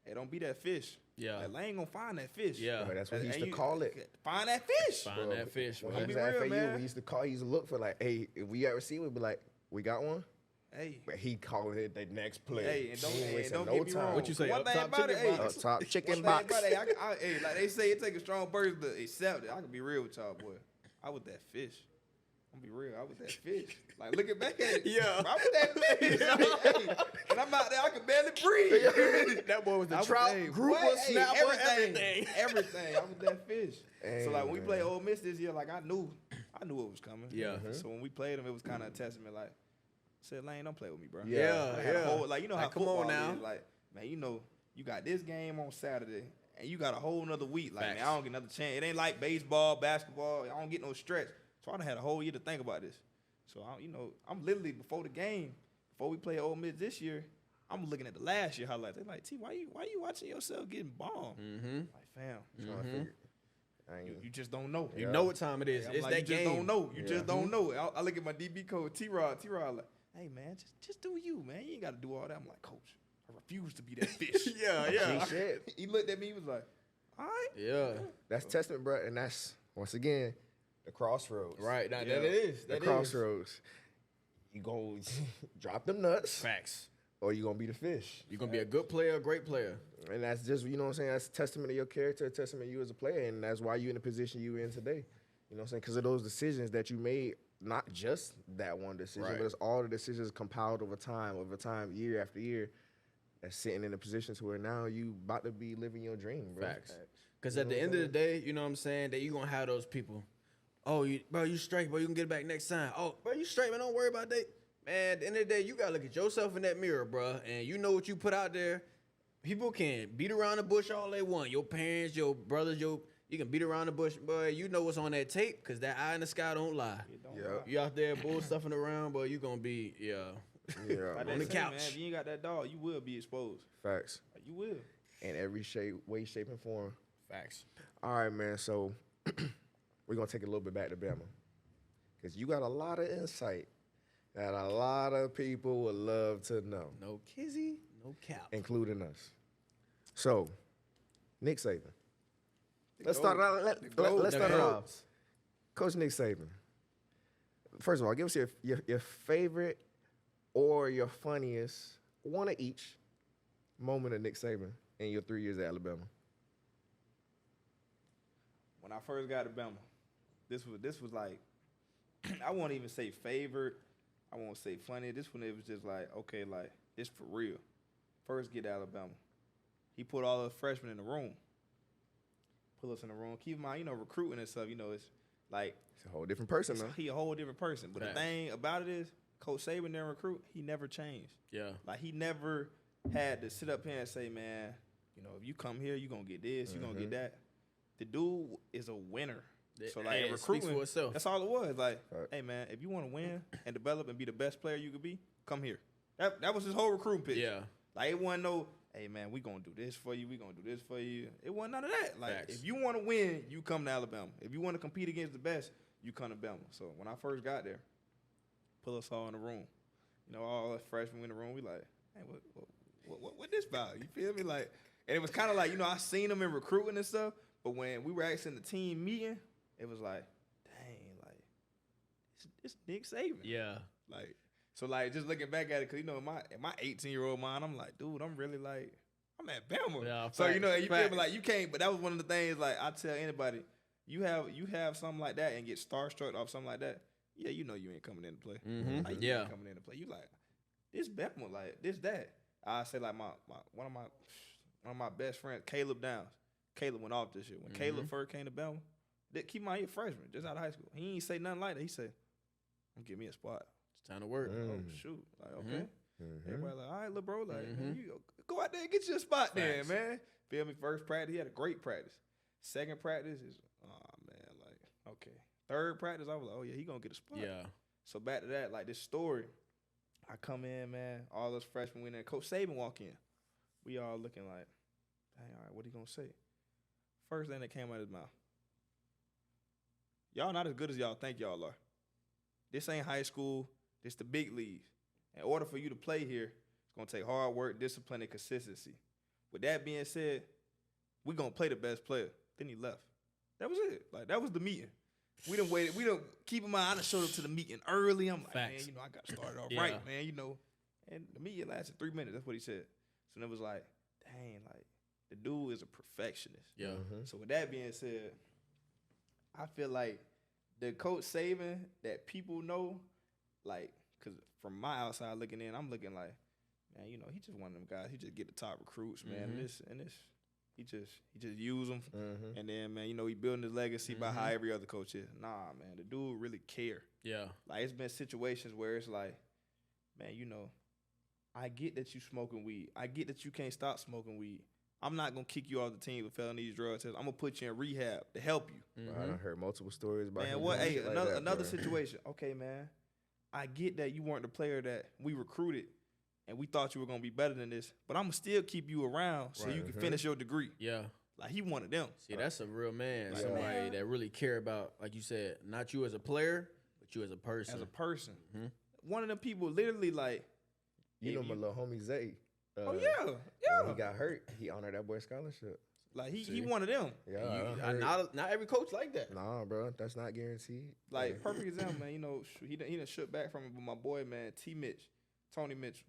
Speaker 3: "Hey, don't be that fish.
Speaker 5: Yeah.
Speaker 3: Like, Lane gonna find that fish.
Speaker 5: Yeah.
Speaker 4: Bro, that's what he used
Speaker 3: And
Speaker 4: to
Speaker 3: you-
Speaker 4: call it.
Speaker 3: Find that fish.
Speaker 5: Find
Speaker 4: Bro,
Speaker 5: that fish,
Speaker 4: When
Speaker 5: bro.
Speaker 4: he was
Speaker 3: Be
Speaker 4: at
Speaker 3: real,
Speaker 4: FAU,
Speaker 3: man.
Speaker 4: we used to call. He used to look for like, hey, if we ever see, we'd be like, we got one.
Speaker 3: Hey,
Speaker 4: But he called it the next play.
Speaker 3: hey, and don't,
Speaker 4: He ain't
Speaker 3: and
Speaker 4: wasting
Speaker 3: don't
Speaker 4: no
Speaker 3: get me
Speaker 4: time.
Speaker 3: wrong.
Speaker 5: What you say,
Speaker 3: One
Speaker 5: up
Speaker 3: thing
Speaker 5: top
Speaker 3: about it,
Speaker 5: chicken
Speaker 3: hey,
Speaker 5: box?
Speaker 4: Up top
Speaker 3: one
Speaker 4: chicken
Speaker 3: thing
Speaker 4: box.
Speaker 3: about it, hey, like they say, it take a strong person to accept it. I can be real with y'all, boy. I was that fish. I'm gonna be real. I was that fish. Like looking back at it,
Speaker 5: Yeah.
Speaker 3: I was that fish. Hey, and I'm out there, I can barely breathe.
Speaker 5: That boy was the
Speaker 3: I was-
Speaker 5: trout,
Speaker 3: hey,
Speaker 5: grouper,
Speaker 3: what? Hey,
Speaker 5: snapper,
Speaker 3: everything. Everything. I was that fish.
Speaker 4: Hey,
Speaker 3: So like when we
Speaker 4: man.
Speaker 3: played Ole Miss this year, like I knew what was coming.
Speaker 5: Yeah.
Speaker 3: So when we played them, it was kind of a testament. Like, I said, Lane, don't play with me, bro.
Speaker 5: Yeah,
Speaker 3: I had a
Speaker 5: yeah.
Speaker 3: whole, like you know how
Speaker 5: Like, come
Speaker 3: football
Speaker 5: on now.
Speaker 3: is. Like, man, you know, you got this game on Saturday, and you got a whole nother week. Like,
Speaker 5: Facts.
Speaker 3: man, I don't get another chance. It ain't like baseball, basketball. I don't get no stretch. So I done had a whole year to think about this. So I'm literally before the game, before we play Ole Miss this year, I'm looking at the last year highlights. They're like, T, why you watching yourself getting bombed?
Speaker 5: Mm-hmm.
Speaker 3: Like, fam,
Speaker 4: So I figured, I ain't-
Speaker 3: you just don't know.
Speaker 5: You know what time it is.
Speaker 3: I'm
Speaker 5: It's
Speaker 3: like,
Speaker 5: that
Speaker 3: you
Speaker 5: game.
Speaker 3: just don't know. You
Speaker 4: Yeah.
Speaker 3: just don't know. I look at my DB coach, T-Rod like, hey, man, just do you, man. You ain't got to do all that. I'm like, coach, I refuse to be that fish.
Speaker 5: Yeah, yeah.
Speaker 4: G shit.
Speaker 3: He looked at me, he was like, all right.
Speaker 5: Yeah.
Speaker 4: That's testament, bro, and that's once again the crossroads.
Speaker 5: Right. Now,
Speaker 3: Yeah.
Speaker 5: that it is.
Speaker 4: The
Speaker 5: That is.
Speaker 4: crossroads. You gonna drop them nuts,
Speaker 5: Facts.
Speaker 4: or you gonna be the fish.
Speaker 5: You're going to be a good player, a great player.
Speaker 4: And that's just, you know what I'm saying? That's a testament to your character, a testament to you as a player, and that's why you're in the position you're in today. You know what I'm saying? Because of those decisions that you made, not just that one decision,
Speaker 5: Right.
Speaker 4: but it's all the decisions compiled over time, year after year, that's sitting in a position to where now you about to be living your dream, bro.
Speaker 5: Facts. Because
Speaker 4: You
Speaker 5: at
Speaker 4: know
Speaker 5: the
Speaker 4: what
Speaker 5: end
Speaker 4: I'm
Speaker 5: of the day, you know what I'm saying, that you going to have those people. Oh, bro, you straight, bro. You can get it back next time. Oh, bro, you straight, man. Don't worry about that. Man, at the end of the day, you got to look at yourself in that mirror, bro. And you know what you put out there. People can beat around the bush all they want. Your parents, your brothers, you can beat around the bush, boy. You know what's on that tape because that eye in the sky don't lie.
Speaker 4: Yep.
Speaker 5: You out there bull stuffing around, boy, you going to be,
Speaker 4: Yeah.
Speaker 3: Like
Speaker 5: on
Speaker 3: they
Speaker 5: the
Speaker 3: say,
Speaker 5: couch.
Speaker 3: man, if you ain't got that dog, you will be exposed.
Speaker 4: Facts.
Speaker 3: Like, you will.
Speaker 4: In every way, shape, and form.
Speaker 5: Facts.
Speaker 4: All right, man. So we're going to take it a little bit back to Bama. Because you got a lot of insight that a lot of people would love to know,
Speaker 5: No kizzy, no cap.
Speaker 4: including us. So, Nick Saban. Let's
Speaker 3: goat.
Speaker 4: start it out. Let's start it off. Coach Nick Saban. First of all, give us your favorite or your funniest, one of each, moment of Nick Saban in your 3 years at Alabama.
Speaker 3: When I first got to Bama, this was like, I won't even say favorite. I won't say funny. This one, it was just like, okay, like, it's for real. First get to Alabama. He put all the freshmen in the room. Put us in the room. Keep in mind, recruiting and stuff, it's like,
Speaker 4: It's a whole different person, though.
Speaker 3: he a whole different person. But
Speaker 5: Facts.
Speaker 3: the thing about it is, Coach Saban didn't recruit. He never changed.
Speaker 5: Yeah.
Speaker 3: Like, he never had to sit up here and say, man, if you come here, you're going to get this, you're going to get that. The dude is a winner. So, like,
Speaker 5: Hey,
Speaker 3: in
Speaker 5: it speaks
Speaker 3: recruiting,
Speaker 5: for itself.
Speaker 3: that's all it was. Like,
Speaker 4: Right.
Speaker 3: hey, man, if you want to win and develop and be the best player you could be, come here. That was his whole recruiting pitch.
Speaker 5: Yeah.
Speaker 3: Like, it wasn't no, hey, man, we going to do this for you. We going to do this for you. It wasn't none of that. Like,
Speaker 5: Facts.
Speaker 3: if you want to win, you come to Alabama. If you want to compete against the best, you come to Bama. So, when I first got there, put us all in the room. All the freshmen in the room, we like, hey, what this about? You feel me? Like, and it was kind of like, I seen them in recruiting and stuff, but when we were actually in the team meeting, it was like, dang, like, it's Nick Saban.
Speaker 5: Yeah.
Speaker 3: Like, so, like, just looking back at it, because, in my 18-year-old mind, I'm like, dude, I'm really, like, I'm at Bama.
Speaker 5: Yeah,
Speaker 3: so,
Speaker 5: facts,
Speaker 3: you feel me?
Speaker 5: facts.
Speaker 3: Like, you can't, but that was one of the things, like, I tell anybody, you have something like that and get starstruck off something like that, yeah, you ain't coming in to play.
Speaker 5: Mhm.
Speaker 3: Like, you
Speaker 5: Yeah.
Speaker 3: ain't coming in to play. You like, this Bama, like, this, that. I say, like, one of my best friends, Caleb Downs. Caleb went off this year. When Caleb first came to Bama, keep in mind, he a freshman, just out of high school. He ain't say nothing like that. He said, give me a spot.
Speaker 5: It's time to work.
Speaker 3: Oh, shoot. Like, okay.
Speaker 4: Mhm.
Speaker 3: Everybody like, all right, little bro, like, man, you go out there and get you a spot then, man. Feel me? First practice, he had a great practice. Second practice is, oh, man, like, okay. Third practice, I was like, oh, yeah, he going to get a spot.
Speaker 5: Yeah.
Speaker 3: So back to that, like, this story, I come in, man, all those freshmen went in. Coach Saban walk in. We all looking like, dang, all right, what he going to say? First thing that came out of his mouth. Y'all not as good as y'all think y'all are. This ain't high school. This the big leagues. In order for you to play here, it's going to take hard work, discipline, and consistency. With that being said, we're going to play the best player. Then he left. That was it. Like, that was the meeting. We done waited. We done, keep in mind, I done showed up to the meeting early. I'm like,
Speaker 5: Facts.
Speaker 3: man, I got started off
Speaker 5: Yeah.
Speaker 3: right, man, And the meeting lasted 3 minutes. That's what he said. So it was like, dang, like, the dude is a perfectionist.
Speaker 5: Yeah.
Speaker 3: So with that being said, I feel like the Coach Saban that people know, like, because from my outside looking in, I'm looking like, man, he just one of them guys. He just get the top recruits, man. He just use them, and then, man, he building his legacy by how every other coach is. Nah, man, the dude really care.
Speaker 5: Yeah.
Speaker 3: Like, it's been situations where it's like, man, I get that you smoking weed. I get that you can't stop smoking weed. I'm not going to kick you off the team with felony drug tests. I'm going to put you in rehab to help you.
Speaker 4: I done heard multiple stories about
Speaker 3: Man,
Speaker 4: him
Speaker 3: what?
Speaker 4: doing
Speaker 3: Hey,
Speaker 4: shit like
Speaker 3: another
Speaker 4: that, bro.
Speaker 3: situation. Okay, man. I get that you weren't the player that we recruited and we thought you were going to be better than this, but I'm going to still keep you around so you can finish your degree.
Speaker 5: Yeah.
Speaker 3: Like, he wanted them.
Speaker 5: See, that's a real man.
Speaker 3: Like,
Speaker 5: Somebody
Speaker 3: man.
Speaker 5: that really care about, like you said, not you as a player, but you as a person.
Speaker 3: As a person. One of them people literally, like,
Speaker 4: You know my little homie Zay.
Speaker 3: oh, yeah.
Speaker 4: When
Speaker 3: Yeah.
Speaker 4: he got hurt, he honored that boy scholarship.
Speaker 3: Like, he wanted them.
Speaker 4: Yeah, I heard.
Speaker 5: Not every coach like that.
Speaker 4: Nah, bro, that's not guaranteed.
Speaker 3: Like,
Speaker 4: Yeah.
Speaker 3: perfect example, man. He done shook back from it, but my boy, man, Tony Mitchell,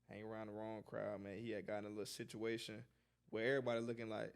Speaker 3: hang around the wrong crowd, man. He had gotten a little situation where everybody looking like,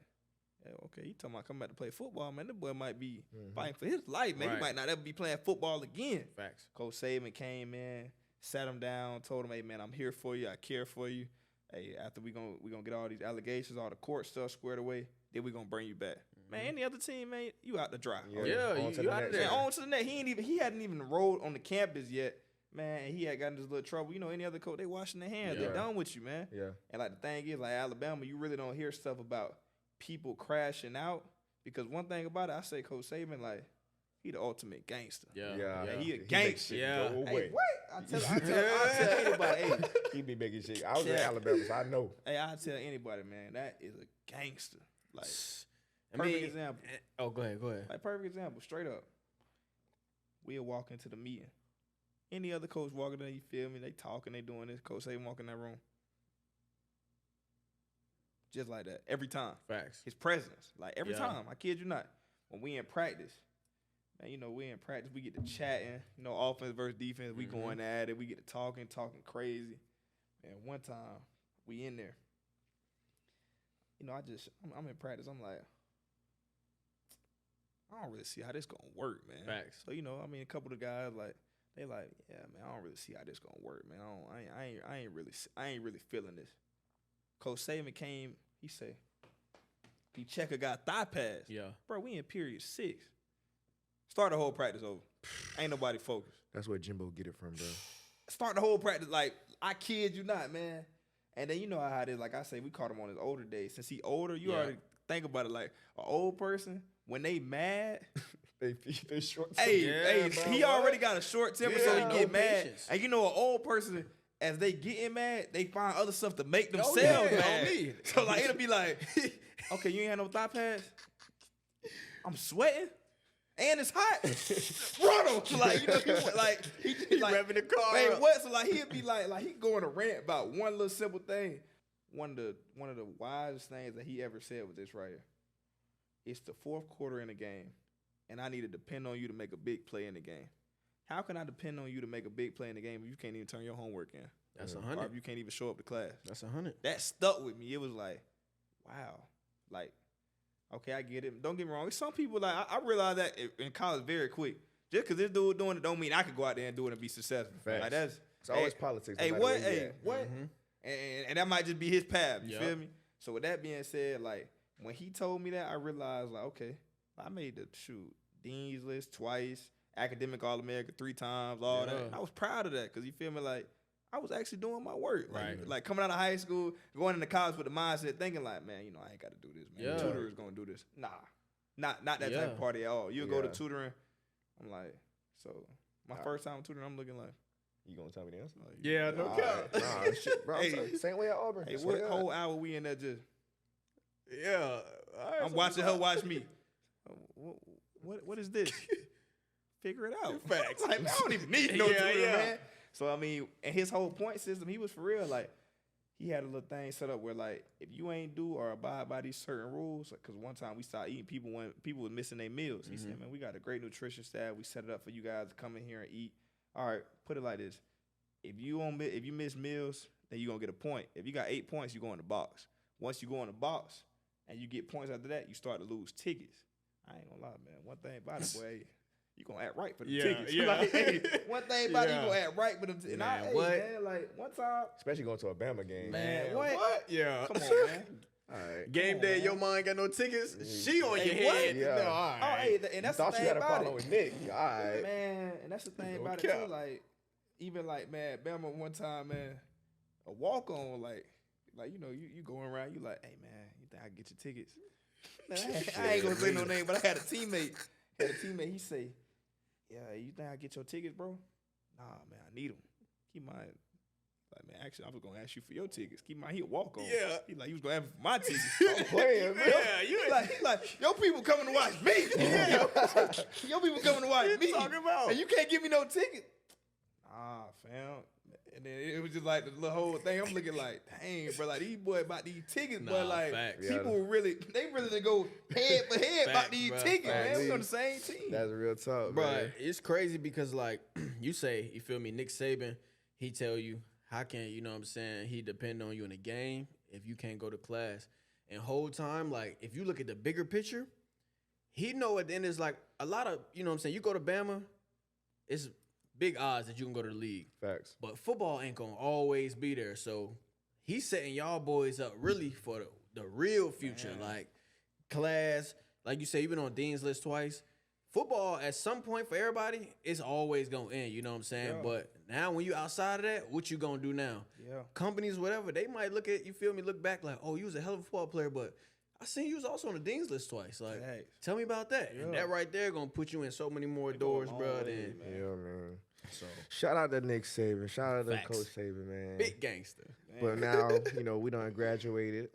Speaker 3: Hey, okay, you talking about coming back to play football, man? That boy might be fighting for his life, man. He
Speaker 5: Right.
Speaker 3: might not ever be playing football again.
Speaker 5: Facts.
Speaker 3: Coach Saban came in, sat him down, told him, hey, man, I'm here for you. I care for you. Hey, after we gonna get all these allegations, all the court stuff squared away, then we gonna bring you back. Man, any other team, man, you out the dry.
Speaker 5: Yeah,
Speaker 4: on to
Speaker 5: you
Speaker 4: the
Speaker 5: out
Speaker 4: next
Speaker 5: there.
Speaker 3: Man, on to the net. He hadn't even enrolled on the campus yet. Man, he had gotten this little trouble. You know, any other coach, they washing their hands.
Speaker 5: Yeah.
Speaker 3: They're done with you, man.
Speaker 4: Yeah.
Speaker 3: And like the thing is, like Alabama, you really don't hear stuff about people crashing out. Because one thing about it, I say Coach Saban, like, he the ultimate gangster.
Speaker 5: Yeah.
Speaker 4: Yeah.
Speaker 3: He a
Speaker 4: makes
Speaker 3: gangster.
Speaker 4: shit
Speaker 5: Yeah.
Speaker 4: go
Speaker 3: Hey,
Speaker 4: away.
Speaker 3: what? I tell anybody, hey,
Speaker 4: He be making shit. I was
Speaker 3: Yeah.
Speaker 4: in Alabama, so I know.
Speaker 3: hey, I tell anybody, man, that is a gangster. Like,
Speaker 5: I
Speaker 3: perfect
Speaker 5: mean,
Speaker 3: example.
Speaker 5: Oh, go ahead.
Speaker 3: Like, perfect example, straight up. We'll walk into the meeting. Any other coach walking in, you feel me? They talking, they doing this. Coach Saban walk in that room. Just like that. Every time.
Speaker 5: Facts.
Speaker 3: His presence. Like, every
Speaker 5: Yeah.
Speaker 3: time. I kid you not. When we in practice, man, you know, we in practice, we get to chatting. You know, offense versus defense, we going at it. We get to talking crazy. And one time, we in there. You know, I'm in practice. I'm like, I don't really see how this gonna work, man.
Speaker 5: Facts.
Speaker 3: So, you know, I mean, a couple of the guys, like, they like, yeah, man, I don't really see how this gonna work, man. I ain't really feeling this. Coach Saban came, he say, he check a guy thigh pass.
Speaker 5: Yeah.
Speaker 3: Bro, we in period 6. Start the whole practice over. Ain't nobody focused.
Speaker 4: That's where Jimbo get it from, bro.
Speaker 3: Start the whole practice, like, I kid you not, man. And then you know how it is, like I say, we caught him on his older days. Since he older, you
Speaker 5: Yeah.
Speaker 3: already think about it, like, an old person, when they mad,
Speaker 4: They short.
Speaker 3: hey,
Speaker 5: bro,
Speaker 3: he
Speaker 5: what?
Speaker 3: already got a short temper, so
Speaker 5: Yeah,
Speaker 3: he
Speaker 5: no
Speaker 3: get mad.
Speaker 5: patience.
Speaker 3: And you know, an old person, as they getting mad, they find other stuff to make
Speaker 5: Oh,
Speaker 3: themselves
Speaker 5: yeah,
Speaker 3: mad.
Speaker 5: on me.
Speaker 3: So like it'll be like, okay, you ain't had no thigh pads. I'm sweating, and it's hot. Run him, like you know, he like
Speaker 5: revving the car
Speaker 3: Wait,
Speaker 5: up.
Speaker 3: what? So like he'd be like he going to rant about one little simple thing. One of the wisest things that he ever said was this right here. It's the 4th quarter in the game, and I need to depend on you to make a big play in the game. How can I depend on you to make a big play in the game if you can't even turn your homework in?
Speaker 5: That's
Speaker 3: Or
Speaker 5: 100.
Speaker 3: if you can't even show up to class?
Speaker 5: That's 100.
Speaker 3: That stuck with me. It was like, wow. Like, okay, I get it. Don't get me wrong. Some people, like, I realized that in college very quick. Just because this dude doing it don't mean I could go out there and do it and be successful.
Speaker 4: Facts.
Speaker 3: Like, that's...
Speaker 4: It's always
Speaker 3: hey,
Speaker 4: politics.
Speaker 3: Hey,
Speaker 4: no matter
Speaker 3: what?
Speaker 4: where you
Speaker 3: Hey,
Speaker 4: at.
Speaker 3: what? And that might just be his path. You
Speaker 5: Yup.
Speaker 3: feel me? So with that being said, like, when he told me that, I realized, like, okay, I made the Dean's List twice, Academic All-America 3 times, all that.
Speaker 5: Yeah.
Speaker 3: And I was proud of that because you feel me? Like, I was actually doing my work.
Speaker 5: Right.
Speaker 3: Like coming out of high school, going into college with the mindset, thinking like, man, you know, I ain't got to do this, man.
Speaker 5: Yeah.
Speaker 3: The tutor is going to do this. Nah. Not that type
Speaker 5: Yeah.
Speaker 3: of party at all. You'll go to
Speaker 4: Yeah.
Speaker 3: tutoring. I'm like, so my first time tutoring, I'm looking like,
Speaker 4: You gonna tell me the answer?
Speaker 5: Yeah, no cap.
Speaker 4: Nah, shit, bro.
Speaker 3: Hey.
Speaker 4: Same way at Auburn.
Speaker 3: hey,
Speaker 4: Swear
Speaker 3: what
Speaker 4: to God.
Speaker 3: whole hour we in there just...
Speaker 5: Yeah.
Speaker 3: I'm watching her watch me. What is this? Figure it out.
Speaker 5: Facts.
Speaker 3: Like, man, I don't even need no
Speaker 5: Yeah,
Speaker 3: tutor,
Speaker 5: yeah.
Speaker 3: man. So I mean, and his whole point system, he was for real. Like, he had a little thing set up where, like, if you ain't do or abide by these certain rules, because one time we started eating, people was missing their meals. He said, man, we got a great nutrition staff. We set it up for you guys to come in here and eat. All right, put it like this: if you miss meals, then you gonna get a point. If you got 8 points, you go in the box. Once you go in the box and you get points after that, you start to lose tickets. I ain't gonna lie, man. One thing about it, boy, you gonna act right for the
Speaker 5: Yeah,
Speaker 3: tickets.
Speaker 5: yeah.
Speaker 3: Like, hey, one thing about it,
Speaker 5: Yeah.
Speaker 3: you gonna act right for them. And
Speaker 5: Man,
Speaker 3: hey,
Speaker 5: what?
Speaker 3: man, like one time,
Speaker 4: Especially going to a Bama game.
Speaker 3: man, what?
Speaker 5: Yeah.
Speaker 3: Come on, man.
Speaker 4: All right.
Speaker 5: Game
Speaker 3: Come on,
Speaker 5: day,
Speaker 3: man.
Speaker 5: your mind got no tickets. She on
Speaker 3: Hey,
Speaker 5: your
Speaker 3: what?
Speaker 5: head.
Speaker 4: Yeah.
Speaker 5: No, all
Speaker 3: Oh,
Speaker 5: right.
Speaker 3: hey, and that's the
Speaker 4: Thought you
Speaker 3: thing
Speaker 4: had a
Speaker 3: about
Speaker 4: problem
Speaker 3: it.
Speaker 4: with Nick. All right.
Speaker 3: Man, and that's the thing
Speaker 5: No
Speaker 3: about it
Speaker 5: cap.
Speaker 3: too. Like, even like, man, Bama one time, man, a walk on, like you know, you going around, you like, hey man, you think I can get your tickets? Man, I ain't gonna say no name, but I had a teammate. He say, yeah, you think I get your tickets, bro? Nah, man, I need them. Keep in mind, like, man, actually, I was gonna ask you for your tickets. Keep in mind, he a walk on.
Speaker 5: Yeah.
Speaker 3: He like, you was gonna ask me for my tickets.
Speaker 4: I'm playing, man.
Speaker 5: Yeah, you
Speaker 3: He like, your people coming to watch me. Yeah. Your people coming to watch me.
Speaker 5: talking about?
Speaker 3: And you can't give me no ticket. Nah, fam. And then it was just like the little whole thing. I'm looking like, dang, bro, like these boy about these tickets,
Speaker 5: Nah,
Speaker 3: but like
Speaker 5: facts.
Speaker 3: people really to go head for head about
Speaker 5: Facts,
Speaker 3: these
Speaker 5: bruh.
Speaker 3: tickets, man.
Speaker 4: Facts.
Speaker 3: We on the same team.
Speaker 4: That's real talk,
Speaker 5: Bro,
Speaker 4: man.
Speaker 5: it's crazy because, like, you say, you feel me, Nick Saban, he tell you, how can, you know what I'm saying, he depend on you in a game if you can't go to class. And whole time, like, if you look at the bigger picture, he know at the end is like a lot of, you know what I'm saying, you go to Bama, it's big odds that you can go to the league.
Speaker 4: Facts.
Speaker 5: But football ain't gonna always be there. So he's setting y'all boys up really for the real future. Like class, like you say, you've been on Dean's List twice. Football at some point for everybody, it's always gonna end. You know what I'm saying?
Speaker 3: Yeah.
Speaker 5: But now when you outside of that, what you gonna do now?
Speaker 3: Yeah.
Speaker 5: Companies, whatever, they might look at you, feel me, look back like, oh, you was a hell of a football player, but I seen you was also on the Dean's List twice. Like,
Speaker 3: Thanks.
Speaker 5: tell me about that. And
Speaker 3: Yeah.
Speaker 5: that right there gonna put you in so many more
Speaker 3: It go a
Speaker 5: doors,
Speaker 3: long
Speaker 5: bro.
Speaker 3: way,
Speaker 5: Than,
Speaker 3: man.
Speaker 4: Yeah, man.
Speaker 5: so
Speaker 4: Shout out to Nick Saban. Shout out to
Speaker 5: Facts.
Speaker 4: Coach Saban, man.
Speaker 5: big gangster.
Speaker 4: But now, we done graduated.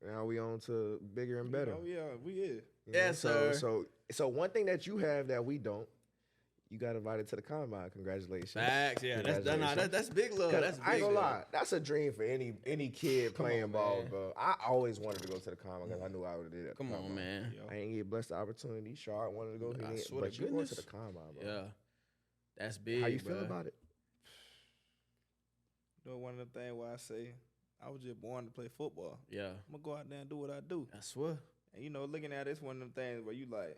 Speaker 4: Now we on to bigger and better.
Speaker 3: Oh yeah, we is.
Speaker 4: You know?
Speaker 5: Yes, sir.
Speaker 4: So one thing that you have that we don't, you got invited to the combine. Congratulations.
Speaker 5: Facts, yeah.
Speaker 4: Congratulations.
Speaker 5: That's big love.
Speaker 4: 'Cause
Speaker 5: That's big
Speaker 4: I ain't gonna
Speaker 5: love.
Speaker 4: lie, that's a dream for any kid playing
Speaker 5: on,
Speaker 4: ball,
Speaker 5: man.
Speaker 4: bro. I always wanted to go to the combine because I knew I would have did it.
Speaker 5: Come on, man.
Speaker 3: Yo.
Speaker 4: I ain't get blessed the opportunity. Shard wanted to go, he
Speaker 5: I
Speaker 4: didn't,
Speaker 5: swear
Speaker 4: but
Speaker 5: to
Speaker 4: you going to
Speaker 5: goodness.
Speaker 4: the combine, bro.
Speaker 5: Yeah. That's big.
Speaker 4: How you
Speaker 5: bro.
Speaker 4: feel about it?
Speaker 3: You know, one of the things why I say I was just born to play football.
Speaker 5: Yeah.
Speaker 3: I'm gonna go out there and do what I do.
Speaker 5: I swear.
Speaker 3: And looking at it's one of them things where you like,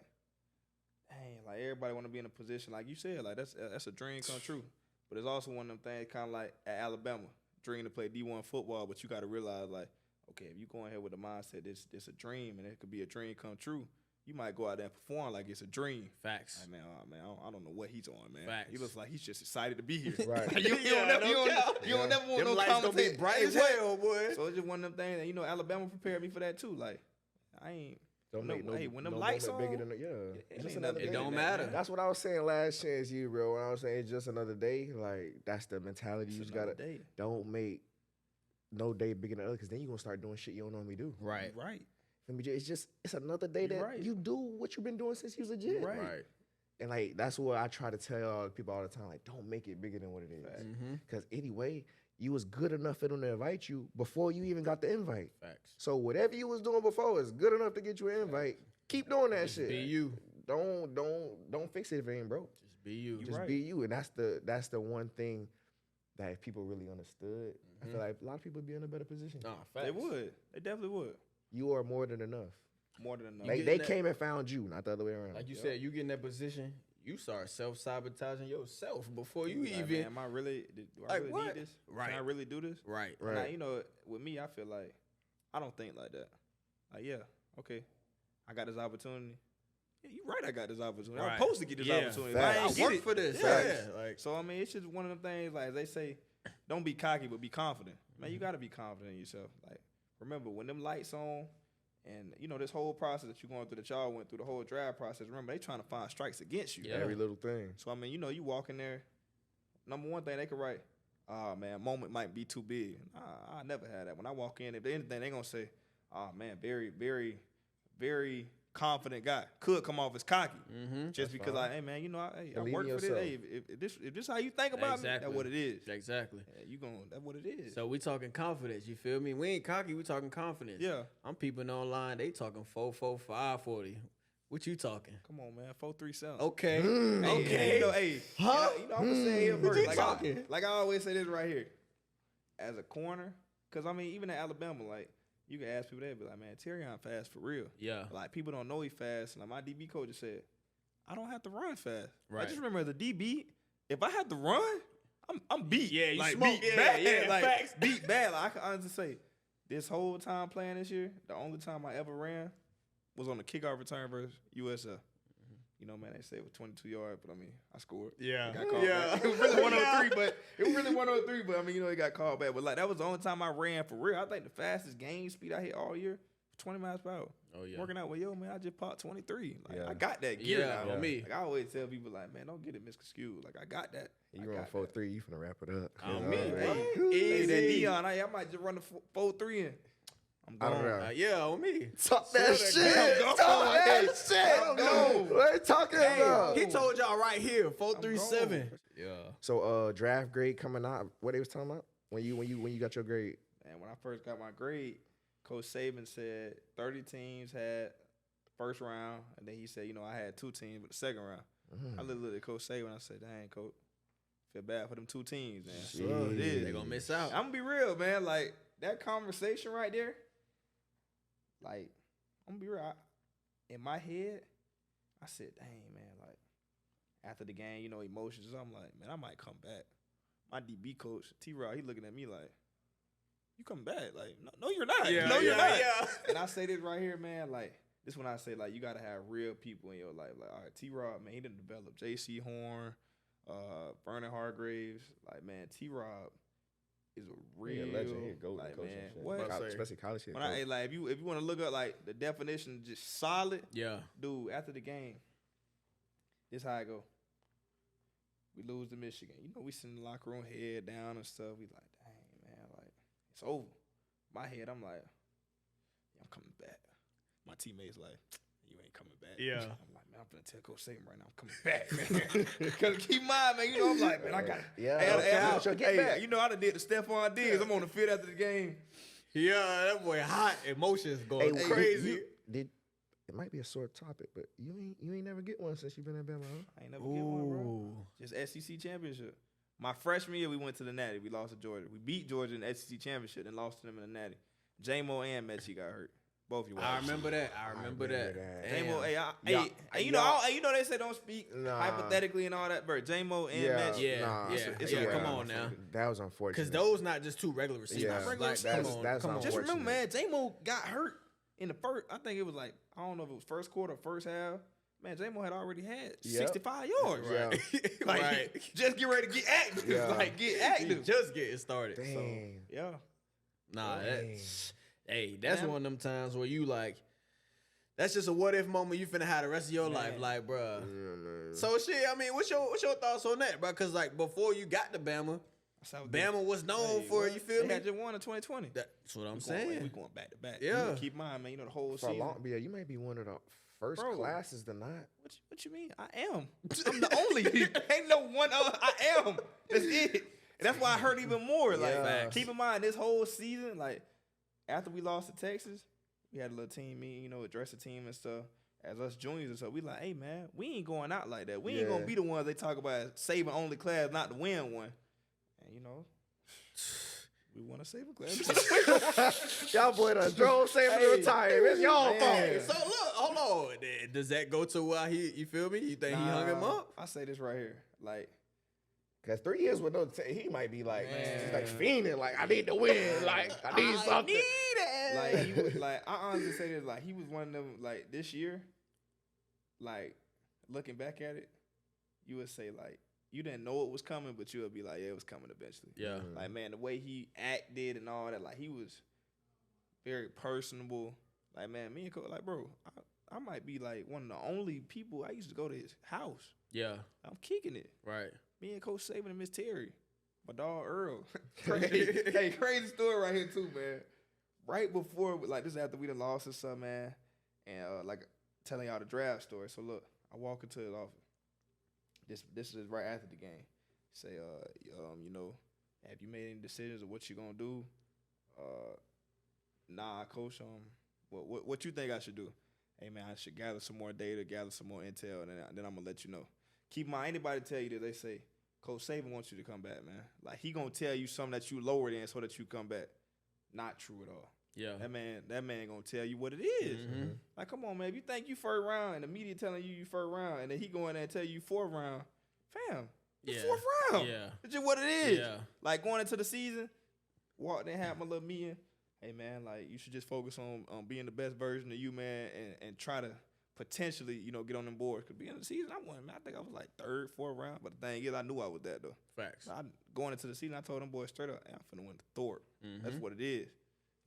Speaker 3: dang, like everybody want to be in a position like you said, like that's a dream come true. But it's also one of them things kind of like at Alabama, dream to play D1 football, but you got to realize like, okay, if you going here with the mindset this a dream and it could be a dream come true, you might go out there and perform like it's a dream.
Speaker 5: Facts.
Speaker 3: Like, man, I don't know what he's on, man.
Speaker 5: Facts.
Speaker 3: He looks like he's just excited to be here.
Speaker 4: Right.
Speaker 3: you
Speaker 5: Yeah, no cap.
Speaker 3: don't never want
Speaker 5: Them
Speaker 3: no
Speaker 5: lights gonna be
Speaker 3: commentate.
Speaker 5: bright as
Speaker 3: Exactly.
Speaker 5: hell, boy.
Speaker 3: So it's just one of them things. And, Alabama prepared me for that too. Like, I ain't.
Speaker 4: Don't
Speaker 3: No,
Speaker 4: make no,
Speaker 3: hey, when them
Speaker 4: no
Speaker 3: lights
Speaker 4: moment bigger
Speaker 3: on,
Speaker 4: than
Speaker 3: it
Speaker 4: it's just
Speaker 3: ain't
Speaker 4: another
Speaker 3: nothing
Speaker 5: It
Speaker 4: day.
Speaker 5: don't
Speaker 3: bigger than that,
Speaker 5: matter.
Speaker 3: man.
Speaker 4: That's what I was saying last chance you, bro. When I was saying it's just another day, like that's the mentality you
Speaker 3: It's
Speaker 4: just
Speaker 3: another
Speaker 4: gotta.
Speaker 3: day.
Speaker 4: Don't make no day bigger than other, because then you gonna start doing shit you don't normally do.
Speaker 5: Right.
Speaker 3: Right.
Speaker 4: It's another day
Speaker 3: You're
Speaker 4: that
Speaker 3: right.
Speaker 4: you do what you've been doing since you was a kid.
Speaker 3: Right.
Speaker 5: Right.
Speaker 4: And like that's what I try to tell people all the time. Like, don't make it bigger than what it is.
Speaker 3: Facts.
Speaker 5: Mm-hmm.
Speaker 4: Because anyway, you was good enough for them to invite you before you even got the invite.
Speaker 5: Facts.
Speaker 4: So whatever you was doing before is good enough to get you an invite. Keep doing that
Speaker 5: Just
Speaker 4: shit.
Speaker 5: be you.
Speaker 4: Don't fix it if it ain't broke.
Speaker 5: Just be you.
Speaker 4: Just
Speaker 3: right.
Speaker 4: be you. And that's the one thing that if people really understood, I feel like a lot of people would be in a better position.
Speaker 5: Nah, facts.
Speaker 3: They would. They definitely would.
Speaker 4: You are more than enough.
Speaker 3: More than enough.
Speaker 5: You
Speaker 4: They,
Speaker 5: get
Speaker 4: they
Speaker 5: that-
Speaker 4: came and found you, not the other way around.
Speaker 5: Like you
Speaker 3: Yep.
Speaker 5: said, you get in that position, you start self-sabotaging yourself before you
Speaker 3: Like,
Speaker 5: even.
Speaker 3: man, am I really? Do I
Speaker 5: Like,
Speaker 3: really
Speaker 5: what?
Speaker 3: need this?
Speaker 5: Right.
Speaker 3: Can I really do this?
Speaker 5: Right.
Speaker 4: Right.
Speaker 3: Now, with me, I feel like I don't think like that. Like, yeah, okay, I got this opportunity. Yeah, you right. I got this opportunity. I'm
Speaker 5: Right.
Speaker 3: supposed to get this
Speaker 5: Yeah.
Speaker 3: opportunity. If
Speaker 4: Facts.
Speaker 3: I
Speaker 5: I
Speaker 3: ain't get
Speaker 5: work
Speaker 3: it,
Speaker 5: for this.
Speaker 3: Yeah.
Speaker 5: Yeah. Like,
Speaker 3: So I mean, it's just one of them things. Like they say, don't be cocky, but be confident. Man, you got to be confident in yourself. Like, remember when them lights on, and this whole process that you're going through, that y'all went through, the whole draft process. Remember, they trying to find strikes against you.
Speaker 5: Yeah.
Speaker 4: Every little thing.
Speaker 3: So I mean, you walk in there. Number one thing they could write, man, moment might be too big. I never had that. When I walk in, if anything, they gonna say, man, very, very, very confident guy. Could come off as cocky,
Speaker 5: mm-hmm.
Speaker 3: just because
Speaker 4: fine.
Speaker 3: hey man, I
Speaker 4: Believe
Speaker 3: work
Speaker 4: in
Speaker 3: for this.
Speaker 4: yourself.
Speaker 3: Hey, if this how you think about me,
Speaker 5: Exactly.
Speaker 3: that's what it is.
Speaker 5: Exactly.
Speaker 3: Yeah, that's what it is.
Speaker 5: So we talking confidence, you feel me? We ain't cocky, we talking confidence.
Speaker 3: Yeah.
Speaker 5: I'm peeping online, they talking 4.45 540. What you talking?
Speaker 3: Come on, man, 437.
Speaker 5: Okay.
Speaker 3: Hey,
Speaker 5: Okay.
Speaker 3: Huh? I'm gonna say here
Speaker 5: What
Speaker 3: first.
Speaker 5: you
Speaker 3: Like
Speaker 5: talking?
Speaker 3: I always say this right here. As a corner, because I mean, even at Alabama, like you can ask people, they'd be like, man, Terrion fast for real.
Speaker 5: Yeah.
Speaker 3: Like people don't know he fast. Like my DB coach just said, I don't have to run fast. I
Speaker 5: Right.
Speaker 3: just remember as a DB, if I had to run, I'm beat.
Speaker 5: Yeah, you
Speaker 3: like,
Speaker 5: smoke.
Speaker 3: beat
Speaker 5: Yeah,
Speaker 3: bad.
Speaker 5: yeah,
Speaker 3: like
Speaker 5: facts.
Speaker 3: beat bad. Like I can honestly say, this whole time playing this year, the only time I ever ran was on the kickoff return versus USF. Man, they say it was 22 yards, but I mean, I scored.
Speaker 5: Yeah.
Speaker 3: It got called back. It was really 103, but I mean, it got called back. But like that was the only time I ran for real. I think the fastest game speed I hit all year was 20 miles per hour.
Speaker 5: Oh yeah.
Speaker 3: Working out with man, I just popped 23. Like
Speaker 4: Yeah.
Speaker 3: I got that gear
Speaker 5: Yeah,
Speaker 3: now.
Speaker 5: on me.
Speaker 3: Like I always tell people like, man, don't get it misconstrued. Like I got that. I
Speaker 4: You on
Speaker 3: got
Speaker 4: 4-3, you finna wrap it up.
Speaker 5: On me.
Speaker 3: Hey, that
Speaker 5: Easy.
Speaker 3: Dion, I might just run the 4-3 in. I'm
Speaker 4: I don't
Speaker 3: gone.
Speaker 4: know.
Speaker 5: Yeah, on me.
Speaker 4: Talk that
Speaker 3: Say
Speaker 4: shit.
Speaker 3: that.
Speaker 4: Talk
Speaker 3: Go.
Speaker 4: that
Speaker 3: Hey,
Speaker 4: shit.
Speaker 3: go.
Speaker 4: What are you talking about?
Speaker 5: He told y'all right here, 437. Yeah.
Speaker 4: So draft grade coming out. What they was talking about? When you got your grade?
Speaker 3: And when I first got my grade, Coach Saban said 30 teams had first round, and then he said, I had 2 teams, but the second round. I looked at Coach Saban, I said, dang, Coach, feel bad for them 2 teams, man.
Speaker 4: Shit.
Speaker 3: It is.
Speaker 5: They gonna miss out.
Speaker 3: I'm gonna be real, man. Like that conversation right there, like, I'm gonna be real. In my head, I said, dang, man, like, after the game, you know, emotions, I'm like, man, I might come back. My DB coach, T-Rod, he looking at me like, you come back? Like, no, you're not.
Speaker 5: Yeah,
Speaker 3: no, you're
Speaker 5: yeah,
Speaker 3: not.
Speaker 5: yeah.
Speaker 3: And I say this right here, man, like, this when I say, like, you got to have real people in your life. Like, all right, T-Rod, man, he didn't develop J.C. Horn, Vernon Hargraves. Like, man, T-Rod is a real
Speaker 4: legend. He a GOAT
Speaker 3: like,
Speaker 4: coach
Speaker 3: man,
Speaker 4: and shit.
Speaker 3: what?
Speaker 4: Especially college shit.
Speaker 3: When I, like, if you want to look up, like, the definition, just solid,
Speaker 5: Yeah.
Speaker 3: dude, after the game, this how I go. We lose to Michigan. You know, we sit in the locker room, head down and stuff. We like, dang, man, like, it's over. My head, I'm like, yeah, I'm coming back. My teammates like, you ain't coming back.
Speaker 5: Yeah.
Speaker 3: I'm like, man, I'm finna tell Coach Saban right now, I'm coming back, man. Because keep in mind, man, you know, I'm like, man, I got
Speaker 4: Get back.
Speaker 3: you know, I done did the Stephon Diggs. I'm on the field after the game.
Speaker 5: Yeah, that boy hot. Emotions going
Speaker 4: Hey,
Speaker 5: crazy.
Speaker 4: It might be a sore topic, but you ain't never get one since you've been at Bama, huh?
Speaker 3: I ain't never get one, bro. Just SEC championship. My freshman year, we went to the Natty. We lost to Georgia. We beat Georgia in the SEC championship and lost to them in the Natty. J-Mo and Mechie got hurt. Both you.
Speaker 5: I remember that. I remember that.
Speaker 3: J-Mo,
Speaker 5: Damn.
Speaker 3: you know they say don't speak hypothetically and all that, bro. J-Mo and Mechie.
Speaker 5: Yeah, come on now.
Speaker 4: That was unfortunate.
Speaker 5: Because those not just two regular receivers.
Speaker 4: Yeah,
Speaker 5: Like,
Speaker 4: that's
Speaker 5: come on.
Speaker 3: Just remember, man, J-Mo got hurt in the first. I think it was like, I don't know if it was first quarter or first half. Man, J-Mo had already had 65 yards.
Speaker 4: Right.
Speaker 3: Like,
Speaker 5: Right.
Speaker 3: just get ready to get active.
Speaker 4: Yeah.
Speaker 3: Like, get active.
Speaker 5: Just getting started.
Speaker 4: Dang.
Speaker 5: So,
Speaker 3: Yeah.
Speaker 5: nah,
Speaker 4: Dang.
Speaker 5: that's one of them times where you like, that's just a what if moment you finna have the rest of your life, like, bruh. So shit, I mean, what's your thoughts on that, bro? Because like before you got to Bama, Bama was known for, you feel
Speaker 3: they
Speaker 5: me?
Speaker 3: had just won in 2020.
Speaker 5: That's what I'm saying.
Speaker 3: We going back to back.
Speaker 5: Yeah.
Speaker 3: Keep in mind, man, you know the whole
Speaker 4: For a
Speaker 3: season.
Speaker 4: long, you might be one of the first
Speaker 3: Bro.
Speaker 4: classes to not.
Speaker 3: What you mean? I am. I'm the only. Ain't no one other. I am. That's it. And that's why I hurt even more. Like,
Speaker 4: Yeah.
Speaker 3: keep in mind, this whole season, like, after we lost to Texas, we had a little team meeting, you know, address the team and stuff. As us juniors and stuff, we like, hey, man, we ain't going out like that. We ain't going to be the ones they talk about as saving only class, not to win one. And, you know, we want to save a class.
Speaker 4: Y'all boy done drove Saban to retire. It's y'all
Speaker 3: Man.
Speaker 4: fault.
Speaker 5: So look, hold on. Does that go to why you feel me? You think he hung him up?
Speaker 3: I say this right here. Like,
Speaker 4: Cause 3 years with no, he might be like,
Speaker 3: Man.
Speaker 4: he's like fiending, like I need to win, like I need something.
Speaker 3: like, he was, like, I honestly say this, like, he was one of them, like, this year, like, looking back at it, you would say, like, you didn't know it was coming, but you would be like, yeah, it was coming eventually.
Speaker 5: Yeah.
Speaker 3: Like, man, the way he acted and all that, like, he was very personable. Like, man, me and Coach, like, bro, I might be, like, one of the only people, I used to go to his house.
Speaker 5: Yeah.
Speaker 3: I'm kicking it.
Speaker 5: Right.
Speaker 3: Me and Coach Saban and Miss Terry. My dog Earl. hey, crazy story right here too, man. Right before, like, this is after we done lost and stuff, man. And, like, telling y'all the draft story. So, look, I walk into his office. This is right after the game. Say, you know, have you made any decisions of what you gonna do? Nah, Coach, what you think I should do? Hey, man, I should gather some more data, gather some more intel, and then I'm gonna let you know. Keep in mind, anybody tell you that, they say, Coach Saban wants you to come back, man. Like, he gonna tell you something that you lowered in so that you come back. Not true at all.
Speaker 5: Yeah.
Speaker 3: That man gonna tell you what it is.
Speaker 5: Mm-hmm.
Speaker 3: Like, come on, man. If you think you first round and the media telling you first round, and then he go in there and tell you fourth round, fam, it's fourth round.
Speaker 5: Yeah.
Speaker 3: It's just what it is.
Speaker 5: Yeah.
Speaker 3: Like, going into the season, walked in, had my little meeting. Hey, man, like, you should just focus on being the best version of you, man, and try to potentially, you know, get on them boards. Because beginning of the season, I won, man. I think I was like third, fourth round. But the thing is, I knew I was that, though.
Speaker 5: Facts.
Speaker 3: So going into the season, I told them boys straight up, hey, I'm finna win the Thorpe.
Speaker 5: Mm-hmm.
Speaker 3: That's what it is.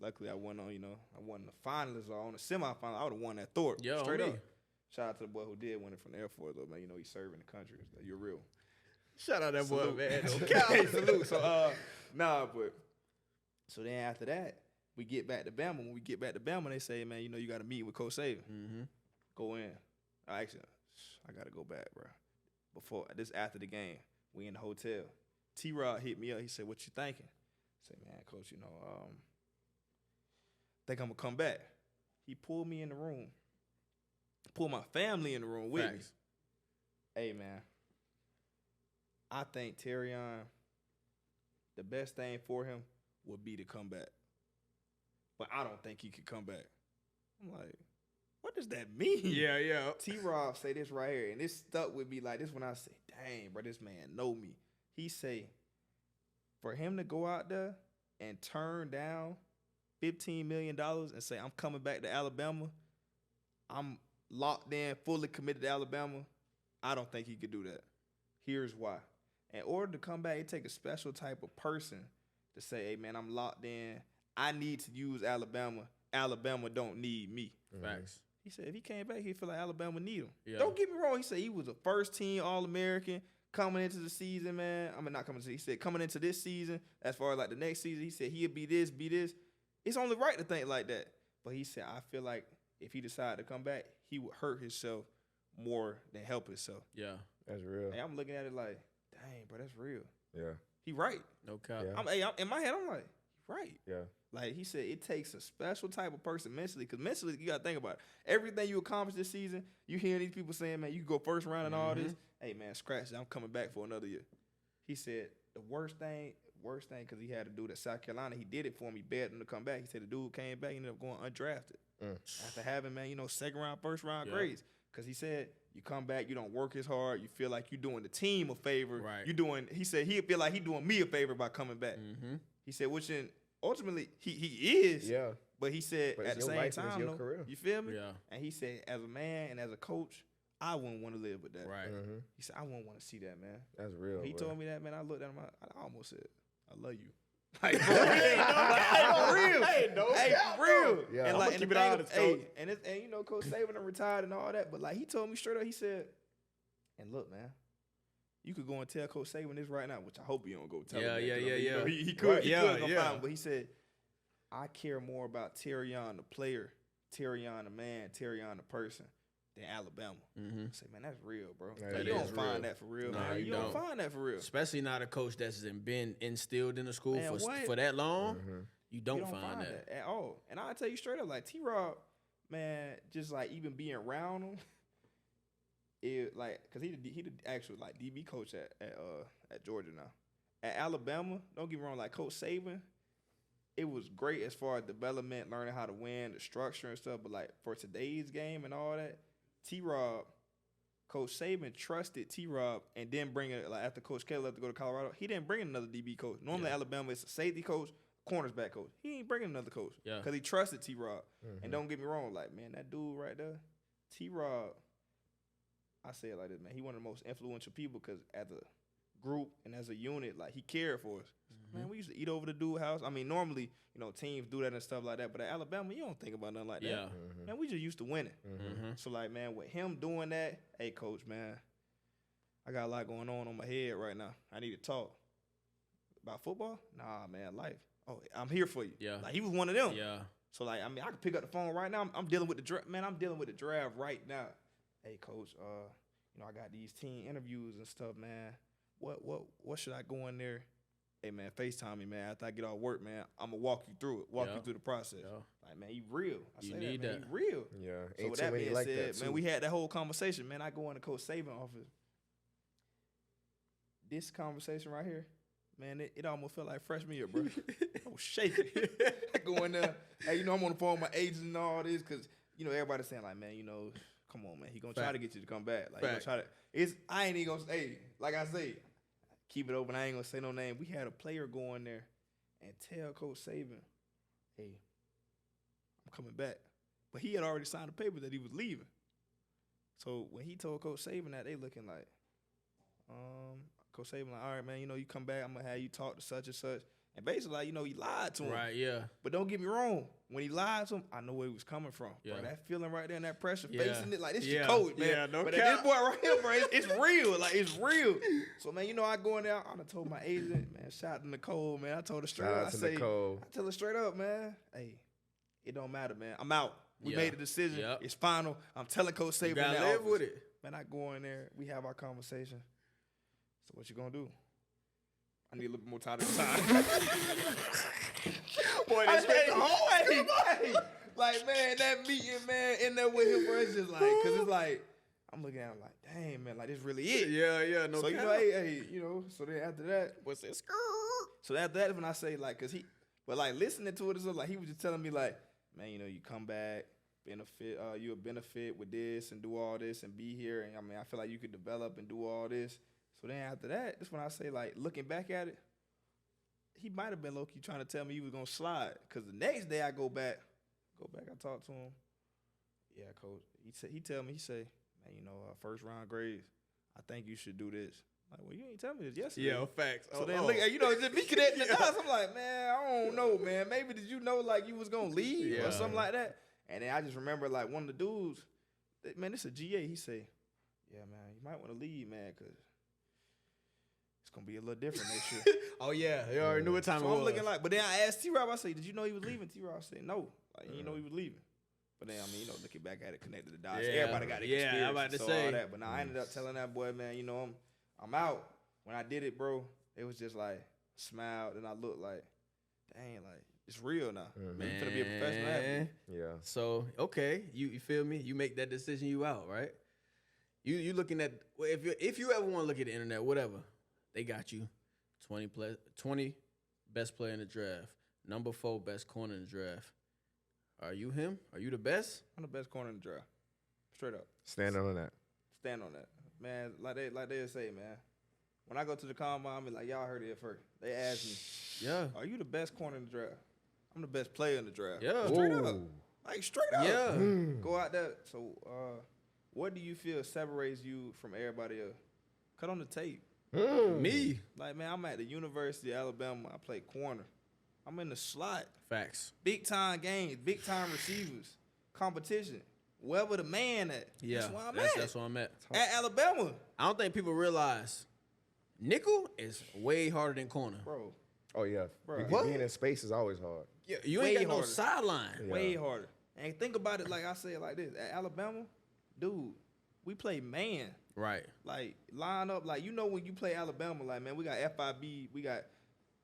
Speaker 3: Luckily, I won on, you know, I won the finalists or on the semifinal. I would have won that Thorpe.
Speaker 5: Yo,
Speaker 3: straight
Speaker 5: me.
Speaker 3: up. Shout out to the boy who did win it from the Air Force, though, man. You know, he's serving the country. You're real.
Speaker 5: Shout out that
Speaker 3: Salute.
Speaker 5: boy, man.
Speaker 3: Okay, salute. So, but so then after that, we get back to Bama. When we get back to Bama, they say, man, you know, you got to meet with Coach Saban.
Speaker 5: Mm-hmm.
Speaker 3: Go in. Actually, I got to go back, bro. Before this, after the game, we in the hotel. T-Rod hit me up. He said, what you thinking? I said, man, Coach, you know, think I'm going to come back. He pulled me in the room. Pulled my family in the room with me. Hey, man, I think Terrion, the best thing for him would be to come back. But I don't think he could come back. I'm like, what does that mean?
Speaker 5: Yeah.
Speaker 3: T-Rob say this right here, and this stuck with me. Like, this when I say, dang, bro, this man know me. He say, for him to go out there and turn down $15 million and say, I'm coming back to Alabama, I'm locked in, fully committed to Alabama, I don't think he could do that. Here's why. In order to come back, it take a special type of person to say, hey, man, I'm locked in. I need to use Alabama. Alabama don't need me.
Speaker 5: Facts.
Speaker 3: He said if he came back, he feel like Alabama need him.
Speaker 5: Yeah.
Speaker 3: Don't get me wrong. He said he was a first-team All-American coming into the season, man. I mean, not coming into. He said coming into this season, as far as like the next season, he said he'll be this, be this. It's only right to think like that. But he said I feel like if he decided to come back, he would hurt himself more than help himself.
Speaker 5: Yeah.
Speaker 4: That's real.
Speaker 3: And I'm looking at it like, dang, bro, that's real.
Speaker 4: Yeah.
Speaker 3: He right.
Speaker 5: No cap.
Speaker 4: Yeah.
Speaker 3: In my head, I'm like, he right.
Speaker 4: Yeah.
Speaker 3: Like he said, it takes a special type of person mentally, because mentally you gotta think about it. Everything you accomplished this season, you hearing these people saying, man, you go first round and all this. Hey man, scratch it. I'm coming back for another year. He said the worst thing, because he had to do that South Carolina, he did it for me, begged him to come back. He said the dude came back, he ended up going undrafted. After having, man, second round, first round grades. Because he said, you come back, you don't work as hard, you feel like you're doing the team a favor.
Speaker 5: Right.
Speaker 3: He said he'd feel like he doing me a favor by coming back. He said, which in ultimately he is.
Speaker 4: Yeah.
Speaker 3: But he said
Speaker 4: But
Speaker 3: at
Speaker 4: it's
Speaker 3: the
Speaker 4: your
Speaker 3: same
Speaker 4: life and it's
Speaker 3: time,
Speaker 4: your
Speaker 3: though,
Speaker 4: career.
Speaker 3: you feel me?
Speaker 5: Yeah.
Speaker 3: And he said, as a man and as a coach, I wouldn't want to live with that.
Speaker 5: Right.
Speaker 3: He said, I wouldn't want to see that, man.
Speaker 4: That's real.
Speaker 3: He
Speaker 4: bro.
Speaker 3: told me that, man. I looked at him, I almost said, I love you. Like, for real. Hey, for real. Hey, for real.
Speaker 4: Yeah.
Speaker 3: And
Speaker 4: I'ma
Speaker 3: like,
Speaker 5: keep
Speaker 3: and
Speaker 5: it
Speaker 3: the thing,
Speaker 5: honest,
Speaker 3: hey,
Speaker 5: coach.
Speaker 3: and Coach Saban done retired and all that, but like he told me straight up, he said, and look, man, you could go and tell Coach Saban this right now, which I hope you don't go tell him. that, 'cause, I mean, you know, he could,
Speaker 5: Right.
Speaker 3: he
Speaker 5: Yeah,
Speaker 3: could go
Speaker 5: yeah.
Speaker 3: find him, but he said, I care more about Terrion the player, Terrion the man, Terrion the person than Alabama. I say, man, that's real, bro.
Speaker 4: That
Speaker 3: Like, you
Speaker 4: is
Speaker 3: don't find
Speaker 4: real.
Speaker 3: that for real,
Speaker 5: Nah,
Speaker 3: man.
Speaker 5: you
Speaker 3: You don't
Speaker 5: don't.
Speaker 3: find that for real.
Speaker 5: Especially not a coach that's been instilled in the school
Speaker 3: Man, what?
Speaker 5: for that long. You don't,
Speaker 3: You don't
Speaker 5: find that.
Speaker 3: at all. And I'll tell you straight up, like T-Rob, man, just like even being around him, it like, cause he the actual like DB coach at Georgia now. At Alabama, don't get me wrong, like Coach Saban, it was great as far as development, learning how to win, the structure and stuff. But like for today's game and all that, T-Rob, Coach Saban trusted T-Rob and didn't bring it, like after Coach K left to go to Colorado, he didn't bring another DB coach. Normally Alabama is a safety coach, cornersback coach. He ain't bringing another coach.
Speaker 5: Yeah.
Speaker 3: Because he trusted T-Rob. And don't get me wrong, like, man, that dude right there, T-Rob, I say it like this, man, he one of the most influential people because as a group and as a unit, like, he cared for us. Man, we used to eat over the dude house. I mean, normally, teams do that and stuff like that, but at Alabama, you don't think about nothing like that.
Speaker 5: Yeah.
Speaker 3: Man, we just used to winning. So, like, man, with him doing that, hey, coach, man, I got a lot going on my head right now. I need to talk. About football? Nah, man, life. Oh, I'm here for you.
Speaker 5: Yeah.
Speaker 3: Like, he was one of them.
Speaker 5: Yeah.
Speaker 3: So, like, I mean, I can pick up the phone right now. I'm dealing with the draft. Man, I'm dealing with the draft right now. Hey, coach, I got these team interviews and stuff, man. What should I go in there? Hey, man, FaceTime me, man. After I get off work, man, I'm going to walk you through it, you through the process.
Speaker 5: Yeah.
Speaker 3: Like, man, you real. I
Speaker 5: You
Speaker 3: say
Speaker 5: need
Speaker 3: that, man,
Speaker 5: that.
Speaker 3: you real.
Speaker 4: Yeah.
Speaker 3: So
Speaker 4: Ain't
Speaker 3: with
Speaker 4: too
Speaker 3: that
Speaker 4: many
Speaker 3: being
Speaker 4: like
Speaker 3: said,
Speaker 4: that,
Speaker 3: man,
Speaker 4: too.
Speaker 3: we had that whole conversation. Man, I go in the Coach Saban office. This conversation right here, man, it almost felt like freshman year, bro. I was shaking. I go in there, hey, I'm on the phone with my agents and all this, because, everybody's saying, like, man, come on, man. He going to try to get you to come back. Like, he gonna try to, I ain't even going to say, like I say, keep it open. I ain't going to say no name. We had a player go in there and tell Coach Saban, hey, I'm coming back. But he had already signed a paper that he was leaving. So when he told Coach Saban that, they looking like, Coach Saban like, all right, man, you come back, I'm going to have you talk to such and such. And basically, like, he lied to him.
Speaker 5: Right, yeah.
Speaker 3: But don't get me wrong. When he lied to him, I know where he was coming from.
Speaker 5: Yeah.
Speaker 3: Bro, that feeling right there and that pressure,
Speaker 5: Yeah.
Speaker 3: facing it, like, this
Speaker 5: Yeah.
Speaker 3: your coach, man.
Speaker 5: Yeah, no
Speaker 3: but
Speaker 5: cap.
Speaker 3: at this point right here, bro, it's real. Like, it's real. So, man, I go in there, I done told my agent, man, shout out to Nicole, man. I told her straight
Speaker 4: Shout
Speaker 3: up.
Speaker 4: out to Nicole.
Speaker 3: I tell her straight up, man, hey, it don't matter, man. I'm out. We
Speaker 5: Yeah.
Speaker 3: made the decision.
Speaker 5: Yep.
Speaker 3: It's final. I'm telling Coach Saban
Speaker 5: You gotta
Speaker 3: that
Speaker 5: live
Speaker 3: office.
Speaker 5: with it.
Speaker 3: Man, I go in there. We have our conversation. So what you gonna do? I need a little bit more time to time.
Speaker 5: Boy,
Speaker 3: hey, like, man, that meeting, man, in there with him, bro, it's just like, because it's like, I'm looking at him like, dang, man, like, this really it.
Speaker 5: Yeah, no
Speaker 3: So,
Speaker 5: cap.
Speaker 3: hey, so then after that, what's this? So after that, when I say, like, but like, listening to it, it's like, he was just telling me, like, man, you come back, you a benefit with this and do all this and be here. And I mean, I feel like you could develop and do all this. So then after that, that's when I say, like, looking back at it, he might have been low-key trying to tell me he was going to slide. Because the next day I go back, I talk to him. Yeah, coach. He tell me, he say, man, you know, first round grades, I think you should do this. Like, well, you ain't tell me this yesterday.
Speaker 5: Yeah, facts.
Speaker 3: So then look at, you know, just me connecting the dots. I'm like, man, I don't know, man. Maybe did you know, like, you was going to leave or something like that? And then I just remember, like, one of the dudes, man, this a GA. He say, yeah, man, you might want to leave, man, because it's going to be a little different next year.
Speaker 5: Oh, yeah. You already knew what time
Speaker 3: So
Speaker 5: it was.
Speaker 3: I'm looking like, but then I asked T-Rob, I say, did you know he was leaving? T-Rob said, no. Like, you know he was leaving. But then, I mean, you know, looking back at it, connected the dots.
Speaker 5: Yeah.
Speaker 3: Everybody got experience.
Speaker 5: Yeah, I'm about to
Speaker 3: so
Speaker 5: say.
Speaker 3: all that. But now I ended up telling that boy, man, you know, I'm out. When I did it, bro, it was just like, smiled, and I looked like, dang, like, it's real now.
Speaker 5: Man.
Speaker 3: You finna be a professional athlete.
Speaker 4: Yeah.
Speaker 5: So, okay, you feel me? You make that decision, you out, right? You looking at, well, if you ever want to look at the internet, whatever, they got you 20 best player in the draft, number 4 best corner in the draft. Are you him? Are you the best?
Speaker 3: I'm the best corner in the draft. Straight up.
Speaker 4: Stand on that.
Speaker 3: Stand on that. Man, like they say, man. When I go to the combine, I be like, y'all heard it first. They ask me,
Speaker 5: Yeah.
Speaker 3: are you the best corner in the draft? I'm the best player in the draft.
Speaker 5: Yeah.
Speaker 3: Straight
Speaker 4: Ooh.
Speaker 3: up. Like, straight up.
Speaker 5: Yeah.
Speaker 3: Go out there. So, what do you feel separates you from everybody else? Cut on the tape.
Speaker 5: Me.
Speaker 3: Like, man, I'm at the University of Alabama. I play corner. I'm in the slot.
Speaker 5: Facts.
Speaker 3: Big time games, big time receivers, competition. Wherever the man at.
Speaker 5: Yeah.
Speaker 3: That's where I'm
Speaker 5: That's where I'm at.
Speaker 3: at Alabama.
Speaker 5: I don't think people realize nickel is way harder than corner.
Speaker 3: Bro,
Speaker 4: Oh, yeah.
Speaker 3: Bro.
Speaker 4: Being in space is always hard.
Speaker 5: Yeah, you
Speaker 3: Way
Speaker 5: ain't got no
Speaker 3: harder.
Speaker 5: sideline.
Speaker 4: Yeah.
Speaker 3: way harder. And think about it like I say it like this. At Alabama, dude, we play man.
Speaker 5: Right.
Speaker 3: Like, line up. Like, you know when you play Alabama, like, man, we got FIB, we got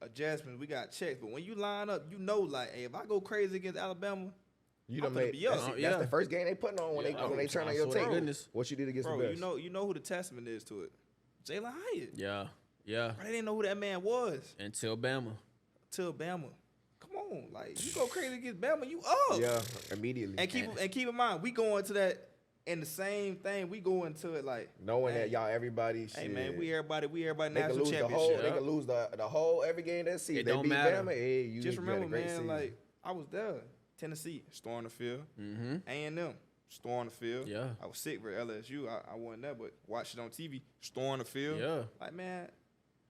Speaker 3: adjustments, we got checks. But when you line up, you know, like, hey, if I go crazy against Alabama,
Speaker 4: You
Speaker 3: I'm
Speaker 4: done
Speaker 3: finna
Speaker 4: made
Speaker 3: be up.
Speaker 4: that's,
Speaker 5: Yeah.
Speaker 4: that's the first game they putting on when they turn on your
Speaker 5: swear to
Speaker 4: tape.
Speaker 5: goodness.
Speaker 4: What you did against
Speaker 3: bro,
Speaker 4: the best.
Speaker 3: you know who the testament is to it. Jalen Hyatt.
Speaker 5: Yeah. Yeah.
Speaker 3: Bro, they didn't know who that man was
Speaker 5: Until Bama.
Speaker 3: till Bama. Come on, like, you go crazy against Bama, you up.
Speaker 4: Yeah, immediately.
Speaker 3: And keep in mind, we go into that in the same thing. We go into it like
Speaker 4: Knowing
Speaker 3: hey,
Speaker 4: that y'all everybody
Speaker 3: Hey
Speaker 4: shit.
Speaker 3: man, we everybody
Speaker 4: they can
Speaker 3: national
Speaker 4: lose the
Speaker 3: championship.
Speaker 4: whole. They can lose the whole every game that season.
Speaker 5: It
Speaker 4: They
Speaker 5: don't
Speaker 4: beat
Speaker 5: matter.
Speaker 4: Bama. Hey, you
Speaker 3: Just
Speaker 4: had a
Speaker 3: remember,
Speaker 4: great
Speaker 3: man,
Speaker 4: season.
Speaker 3: like I was there. Tennessee, storm the field.
Speaker 5: Mm-hmm.
Speaker 3: A&M, storm the field.
Speaker 5: Yeah.
Speaker 3: I was sick for LSU. I wasn't there, but watched it on TV. Storm the field.
Speaker 5: Yeah.
Speaker 3: Like, man,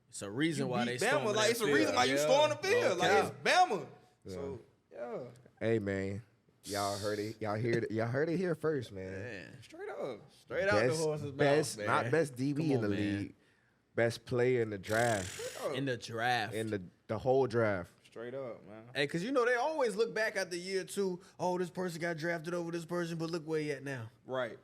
Speaker 5: It's a reason
Speaker 3: you
Speaker 5: why
Speaker 3: beat
Speaker 5: they
Speaker 3: Bama.
Speaker 5: storming
Speaker 3: Like,
Speaker 5: that
Speaker 3: it's a
Speaker 5: field.
Speaker 3: reason why you
Speaker 5: Yeah.
Speaker 3: storm the field. Like,
Speaker 5: Okay.
Speaker 3: it's Bama.
Speaker 4: Yeah.
Speaker 3: So, yeah,
Speaker 4: Hey man, y'all heard it. Y'all heard it here first, man.
Speaker 5: Man.
Speaker 3: straight up.
Speaker 5: Straight out the horse's
Speaker 4: best,
Speaker 5: mouth,
Speaker 4: not
Speaker 5: man.
Speaker 4: best DB
Speaker 5: Come
Speaker 4: in
Speaker 5: on,
Speaker 4: the
Speaker 5: man.
Speaker 4: league, best player in the draft,
Speaker 5: In the draft.
Speaker 4: in the whole draft.
Speaker 3: Straight up, man.
Speaker 5: Hey, because you know they always look back at the year two. Oh, this person got drafted over this person, but look where he at now.
Speaker 3: Right.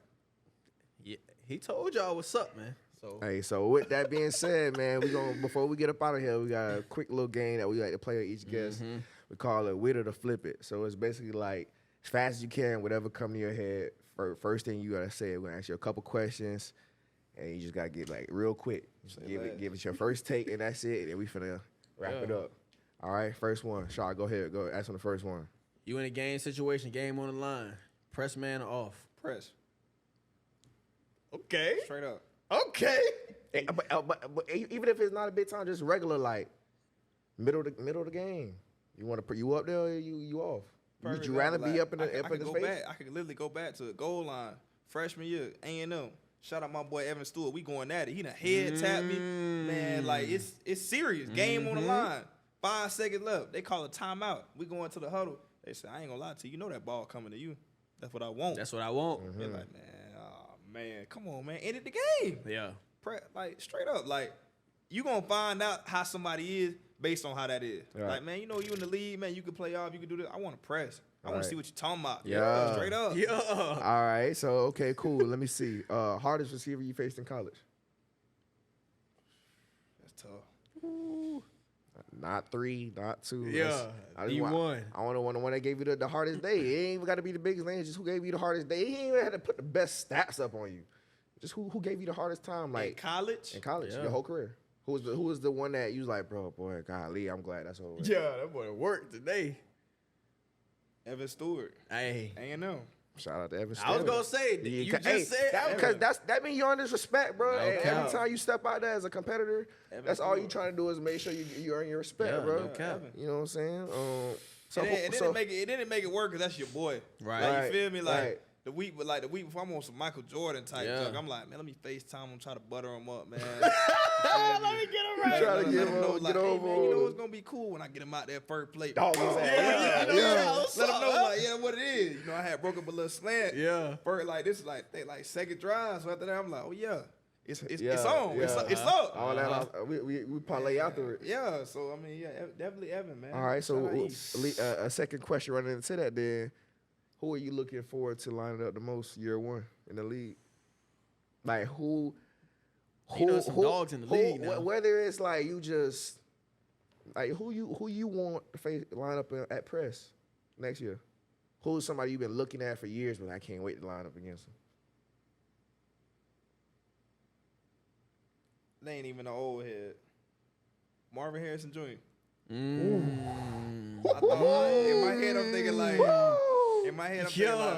Speaker 5: Yeah, he told y'all what's up, man. So
Speaker 4: Hey, so with that being said, man, we gonna before we get up out of here, we got a quick little game that we like to play with each guest. We call it Wit or to Flip It. So it's basically like as fast as you can, whatever come to your head. First thing you gotta say, we're gonna ask you a couple questions, and you just gotta get like real quick. Just give it your first take, and that's it. And we finna wrap it up. All right, first one. Shaw, go ahead. Go ask on the first one.
Speaker 5: you in a game situation, game on the line. Press man or off.
Speaker 3: Press.
Speaker 5: Okay.
Speaker 3: Straight up.
Speaker 5: Okay.
Speaker 4: But even if it's not a big time, just regular like middle of the game. You want to put you up there, or you off. Would you rather be up in the
Speaker 3: go
Speaker 4: space?
Speaker 3: back. I could literally go back to the goal line. Freshman year, A&M. Shout out my boy Evan Stewart. We going at it. He done head tapped me. Man, like it's serious. Game on the line. 5 seconds left. They call a timeout. We going to the huddle. They say, I ain't gonna lie to you. You know that ball coming to you. That's what I want.
Speaker 5: That's what I want.
Speaker 3: They're like, man, come on, man. End the game.
Speaker 5: Yeah.
Speaker 3: Like, straight up. Like, you gonna find out how somebody is based on how that is.
Speaker 4: Right.
Speaker 3: Like, man, you know you in the league, man, you can play off, you can do this. I want to press. I want
Speaker 4: Right.
Speaker 3: to see what you're talking about.
Speaker 4: Yeah.
Speaker 3: Straight up.
Speaker 5: Yeah.
Speaker 4: All right, so okay, cool. Let me see. Hardest receiver you faced in college?
Speaker 3: That's tough.
Speaker 4: Not 3, not 2.
Speaker 5: Yeah,
Speaker 4: I just
Speaker 5: D1.
Speaker 4: I want the one that gave you the hardest day. It ain't even got to be the biggest name. Just who gave you the hardest day. He ain't even had to put the best stats up on you. Just who gave you the hardest time,
Speaker 3: In
Speaker 4: like
Speaker 3: college,
Speaker 4: in college,
Speaker 5: Yeah.
Speaker 4: your whole career. Who was the one that you was like, bro, boy, golly, I'm glad that's over.
Speaker 5: Yeah, that boy worked today.
Speaker 3: Evan Stewart,
Speaker 5: Hey.
Speaker 3: A&M.
Speaker 4: Shout out to Evan.
Speaker 5: I was
Speaker 4: Stanley.
Speaker 5: gonna say you just said
Speaker 4: that because that mean you on disrespect, bro.
Speaker 5: No
Speaker 4: And
Speaker 5: cap.
Speaker 4: every time you step out there as a competitor, that's all you trying to do is make sure you earn your respect,
Speaker 5: Yeah,
Speaker 4: bro.
Speaker 5: no cap.
Speaker 4: You know what I'm saying?
Speaker 3: It didn't make it work because that's your boy.
Speaker 5: Right.
Speaker 3: Like, you feel me? Like
Speaker 4: right.
Speaker 3: the week before, I'm on some Michael Jordan type
Speaker 5: Yeah.
Speaker 3: junk. I'm like, man, let me FaceTime him, try to butter him up, man.
Speaker 5: Let me get him right.
Speaker 4: Try to
Speaker 3: Let
Speaker 4: get
Speaker 3: him
Speaker 4: him
Speaker 3: know,
Speaker 4: on,
Speaker 3: like,
Speaker 4: get
Speaker 3: hey,
Speaker 4: over
Speaker 3: man, you know
Speaker 4: on.
Speaker 3: it's gonna be cool when I get him out there first plate.
Speaker 4: Dog his ass.
Speaker 5: Yeah.
Speaker 3: Let him know, like, yeah, what it is. You know, I had broke up a little slant.
Speaker 5: Yeah.
Speaker 3: First, like this is like they like second drive. So after that, I'm like, oh yeah, it's on.
Speaker 4: Yeah.
Speaker 3: It's up.
Speaker 4: All that we parlay after it.
Speaker 3: Yeah. So I mean, yeah, definitely Evan, man.
Speaker 4: All right, so
Speaker 3: Shout out East.
Speaker 4: a second question running into that then. Who are you looking forward to lining up the most year one in the league? Like who
Speaker 5: You know some dogs in the league now.
Speaker 4: Whether it's like you just like who you want to face line up at press next year? Who's somebody you've been looking at for years, but I can't wait to line up against them?
Speaker 3: They ain't even an old head. Marvin Harrison Jr. I thought in my head I'm thinking like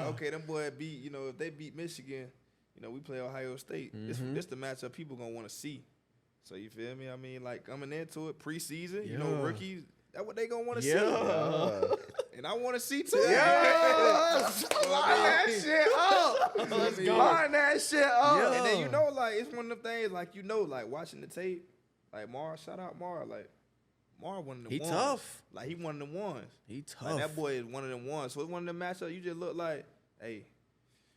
Speaker 3: okay, them boy beat, you know, if they beat Michigan, you know, we play Ohio State. This the matchup people gonna want to see. So you feel me? I mean, like coming into it preseason, you know, rookies, that's what they gonna want to see. And I want to see too.
Speaker 4: Line that shit up.
Speaker 5: Let's go.
Speaker 4: Line that shit up.
Speaker 3: And then you know, like it's one of them things, like you know, like watching the tape, like Mar, shout out Mar, like Mar one of them
Speaker 5: He
Speaker 3: ones.
Speaker 5: tough.
Speaker 3: Like he one of them ones.
Speaker 5: He tough.
Speaker 3: Like that boy is one of them ones. So it's one of them matchups. You just look like, hey,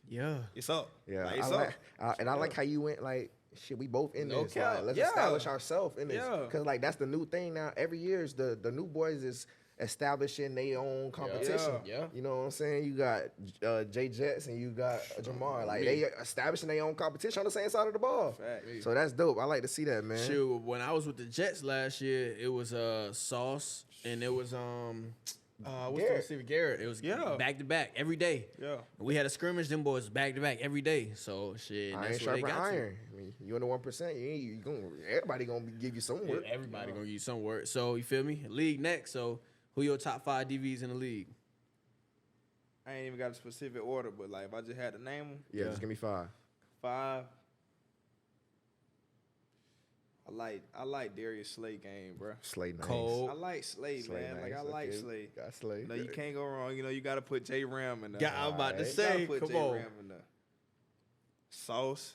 Speaker 5: Yeah.
Speaker 3: it's up.
Speaker 4: Yeah,
Speaker 3: Like, it's
Speaker 4: I like,
Speaker 3: up.
Speaker 4: I like how you went like shit. We both in
Speaker 3: No
Speaker 4: this.
Speaker 3: cap.
Speaker 4: Like, let's
Speaker 3: Yeah.
Speaker 4: establish ourselves in this,
Speaker 3: Yeah.
Speaker 4: because like that's the new thing now. Every year is the new boys is establishing their own competition.
Speaker 5: Yeah.
Speaker 4: You know what I'm saying? You got Jay Jets and you got Jamar. Like they establishing their own competition on the same side of the ball.
Speaker 3: Fact.
Speaker 4: So that's dope. I like to see that, man.
Speaker 5: Shoot, when I was with the Jets last year, it was Sauce and it was what's the receiver, Garrett. It was back to back every day.
Speaker 3: Yeah.
Speaker 5: We had a scrimmage, them boys back to back every day. So shit,
Speaker 4: Iron
Speaker 5: that's what they
Speaker 4: sharpen
Speaker 5: got
Speaker 4: iron. I mean, you in the 1%. Everybody gonna give you some
Speaker 5: to.
Speaker 4: work.
Speaker 5: Everybody gonna use some work. So you feel me? League next. So who your top 5 DBs in the league?
Speaker 3: I ain't even got a specific order, but like if I just had to name them,
Speaker 4: Yeah, just give me 5.
Speaker 3: 5. I like Darius Slay game, bro.
Speaker 4: Slay nice.
Speaker 5: Cold.
Speaker 3: I like Slay, man.
Speaker 4: nice.
Speaker 3: Like I like
Speaker 4: Okay.
Speaker 3: Slay.
Speaker 4: Got Slay.
Speaker 3: You know, you can't go wrong. You know, you gotta put J Ram in there.
Speaker 5: Yeah, I'm about to
Speaker 3: You
Speaker 5: say,
Speaker 3: gotta put
Speaker 5: come
Speaker 3: J
Speaker 5: on.
Speaker 3: Ram in there. Sauce.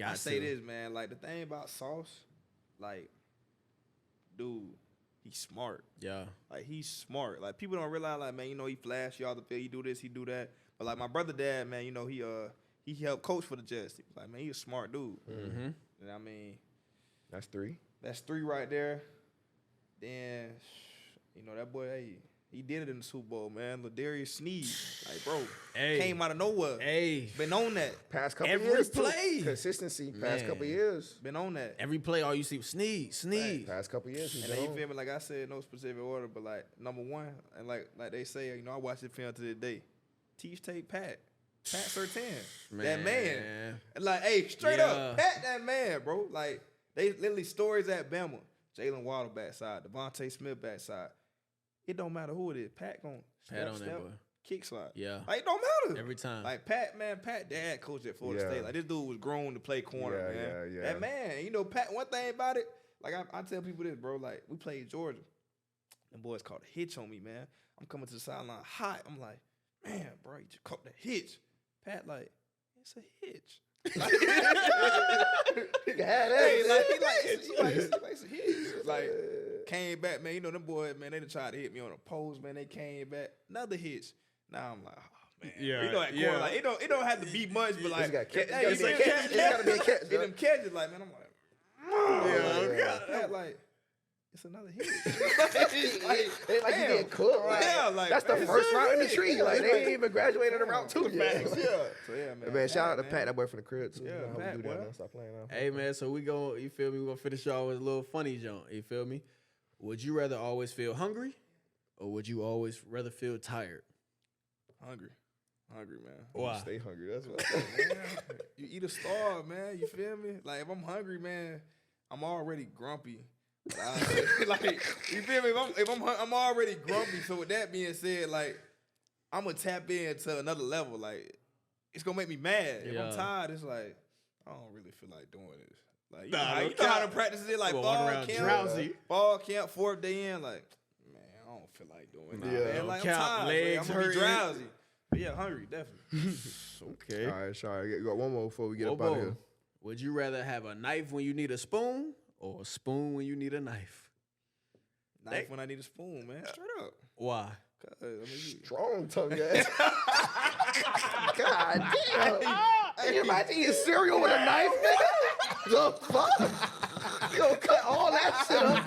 Speaker 3: I say this, man. Like the thing about Sauce, like, dude, he's smart.
Speaker 5: Yeah.
Speaker 3: Like he's smart. Like people don't realize, like, man, you know, he flash y'all the field, he do this, he do that. But like my brother dad, man, you know, he helped coach for the Jets. Like, man, he a smart dude.
Speaker 5: Mm-hmm.
Speaker 3: And I mean,
Speaker 4: That's 3.
Speaker 3: that's 3 right there. Then, you know, that boy, hey, he did it in the Super Bowl, man. Ladarius Sneed, like, bro,
Speaker 5: Hey.
Speaker 3: came out of nowhere.
Speaker 5: Hey.
Speaker 3: Been on that.
Speaker 4: Past couple
Speaker 5: Every
Speaker 4: years, too.
Speaker 5: play.
Speaker 4: Consistency. Past
Speaker 5: Man.
Speaker 4: couple years.
Speaker 3: Been on that.
Speaker 5: Every play, all you see was Sneed.
Speaker 4: Past couple years. he's
Speaker 3: And then
Speaker 4: been
Speaker 3: you
Speaker 4: on.
Speaker 3: feel me? Like I said, no specific order, but like number 1, and like they say, you know, I watch the film to this day. Teach tape Pat. Pat Surtain. That man. And like, hey, straight up, Pat that man, bro. Like, they literally stories at Bama. Jalen Waddle backside, Devontae Smith backside. It don't matter who it is. Pat gon'
Speaker 5: Pat on that boy.
Speaker 3: kick slide.
Speaker 5: Yeah.
Speaker 3: Like, it don't matter.
Speaker 5: Every time.
Speaker 3: Like Pat, man, Pat dad coached at Florida
Speaker 4: Yeah.
Speaker 3: State. Like this dude was grown to play corner,
Speaker 4: Yeah,
Speaker 3: man.
Speaker 4: yeah.
Speaker 3: That man, you know, Pat, one thing about it, like I tell people this, bro, like we played Georgia. Them boys called a hitch on me, man. I'm coming to the sideline hot. I'm like, man, bro, you just caught the hitch. Pat, like, it's a hitch. Like, hey, like, he likes a hitch. Like, came back, man. You know, them boys, man, they done tried to hit me on a post, man. They came back. Another hitch. Now I'm like, oh, man.
Speaker 5: Yeah,
Speaker 3: You know, that
Speaker 5: yeah.
Speaker 3: corner, like, it don't have to be much, but like,
Speaker 4: got catch-
Speaker 3: hey,
Speaker 4: it's
Speaker 3: you
Speaker 4: gotta
Speaker 3: see
Speaker 4: be a
Speaker 3: him
Speaker 4: catch. It's gotta be a catch,
Speaker 3: Get them catches, like, man, I'm like, Pat, like, it's another hitch.
Speaker 4: They like you get cooked. Like,
Speaker 3: Yeah, like,
Speaker 4: that's the
Speaker 3: man,
Speaker 4: first
Speaker 3: it's
Speaker 4: route in the
Speaker 3: hitch.
Speaker 4: tree. Like they ain't even graduated to route 2 yet.
Speaker 3: Yeah. So yeah, man.
Speaker 4: Man, shout out to
Speaker 3: man.
Speaker 4: Pat, that boy from the crib too.
Speaker 3: Yeah,
Speaker 4: You know how
Speaker 3: Pat,
Speaker 4: we do that
Speaker 3: boy.
Speaker 4: now. Stop playing now.
Speaker 5: Hey man, so we go. You feel me? We gonna finish y'all with a little funny junk. You feel me? Would you rather always feel hungry, or would you always rather feel tired?
Speaker 3: Hungry, man.
Speaker 5: Why?
Speaker 4: Stay hungry. That's what.
Speaker 3: Man, you eat a starve, man. You feel me? Like if I'm hungry, man, I'm already grumpy. But like you feel me? If I'm already grumpy. So with that being said, like I'm gonna tap into another level. Like, it's gonna make me mad. If
Speaker 5: Yeah.
Speaker 3: I'm tired, it's like I don't really feel like doing this. Like, you
Speaker 5: Nah,
Speaker 3: know how,
Speaker 5: no
Speaker 3: you know how to
Speaker 5: cap.
Speaker 3: practice it, like
Speaker 5: Well,
Speaker 3: ball
Speaker 5: walk around
Speaker 3: camp,
Speaker 5: drowsy.
Speaker 3: ball camp, 4th day in. Like, man, I don't feel like doing that.
Speaker 4: Yeah.
Speaker 3: Man. Like,
Speaker 5: Cap,
Speaker 3: I'm tired.
Speaker 5: legs
Speaker 3: I'm gonna be
Speaker 5: hurting.
Speaker 3: drowsy. But yeah, hungry, definitely.
Speaker 5: Okay.
Speaker 4: All right, sorry. You got one more before we get
Speaker 5: Whoa,
Speaker 4: up out of
Speaker 5: whoa.
Speaker 4: here.
Speaker 5: Would you rather have a knife when you need a spoon or a spoon when you need a knife?
Speaker 3: Knife when I need a spoon, man. Straight up.
Speaker 5: Why?
Speaker 3: 'Cause, I mean,
Speaker 4: Strong tongue ass. God damn. Hey, you about to eat cereal with a knife, nigga? The fuck? You gonna cut all that shit up?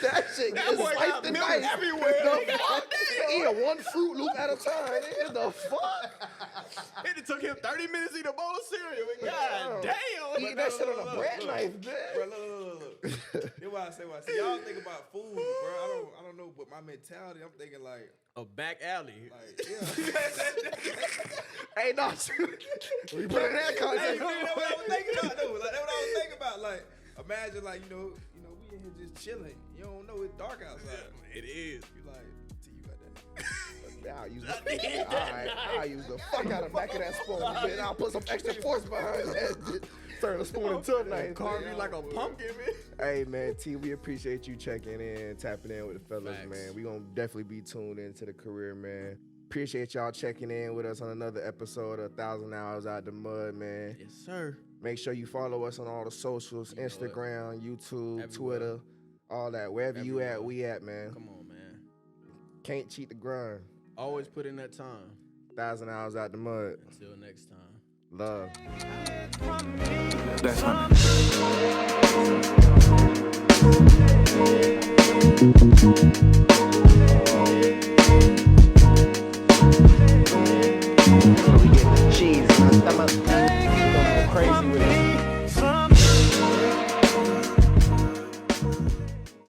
Speaker 4: That shit
Speaker 5: That
Speaker 4: gets
Speaker 5: boy
Speaker 4: sliced
Speaker 5: got
Speaker 4: and
Speaker 5: milk
Speaker 4: diced.
Speaker 5: everywhere,
Speaker 4: The
Speaker 5: nigga.
Speaker 4: fuck? Eating one Fruit Loop at a time, nigga. The fuck?
Speaker 5: It took him 30 minutes to eat a bowl of cereal. God damn.
Speaker 4: Eating that shit on a bread knife,
Speaker 3: bro,
Speaker 4: man.
Speaker 3: look. That's why I say what I say. Y'all think about food, bro. I don't know, but my mentality, I'm thinking like,
Speaker 5: A back alley.
Speaker 3: yeah.
Speaker 4: Hey, no, we put it in that
Speaker 3: Hey,
Speaker 4: context.
Speaker 3: man, that's what I was thinking about though. Like, that's what I was thinking about. Like, imagine like, you know, we in here just chilling. You don't know it's dark outside.
Speaker 5: It is.
Speaker 3: You like, T, you got that.
Speaker 4: I'll use the fuck out of the back of that spoon, man. I'll put some extra force behind that. Turn the spoon into a knife.
Speaker 5: Carve you like a pumpkin, man.
Speaker 4: Hey, man, T, we appreciate you checking in, tapping in with the fellas,
Speaker 5: Facts.
Speaker 4: man. We gonna definitely be tuned into the career, man. Appreciate y'all checking in with us on another episode of 1,000 Hours Out the Mud, man.
Speaker 5: Yes, sir.
Speaker 4: Make sure you follow us on all the socials,
Speaker 5: You know it.
Speaker 4: Instagram, YouTube,
Speaker 5: Everywhere.
Speaker 4: Twitter, all that. Wherever you
Speaker 5: Everywhere.
Speaker 4: at, we at, man.
Speaker 5: Come on, man.
Speaker 4: Can't cheat the grind.
Speaker 5: Always put in that time.
Speaker 4: 1,000 Hours Out the Mud.
Speaker 5: Until next time.
Speaker 4: Love.
Speaker 2: That's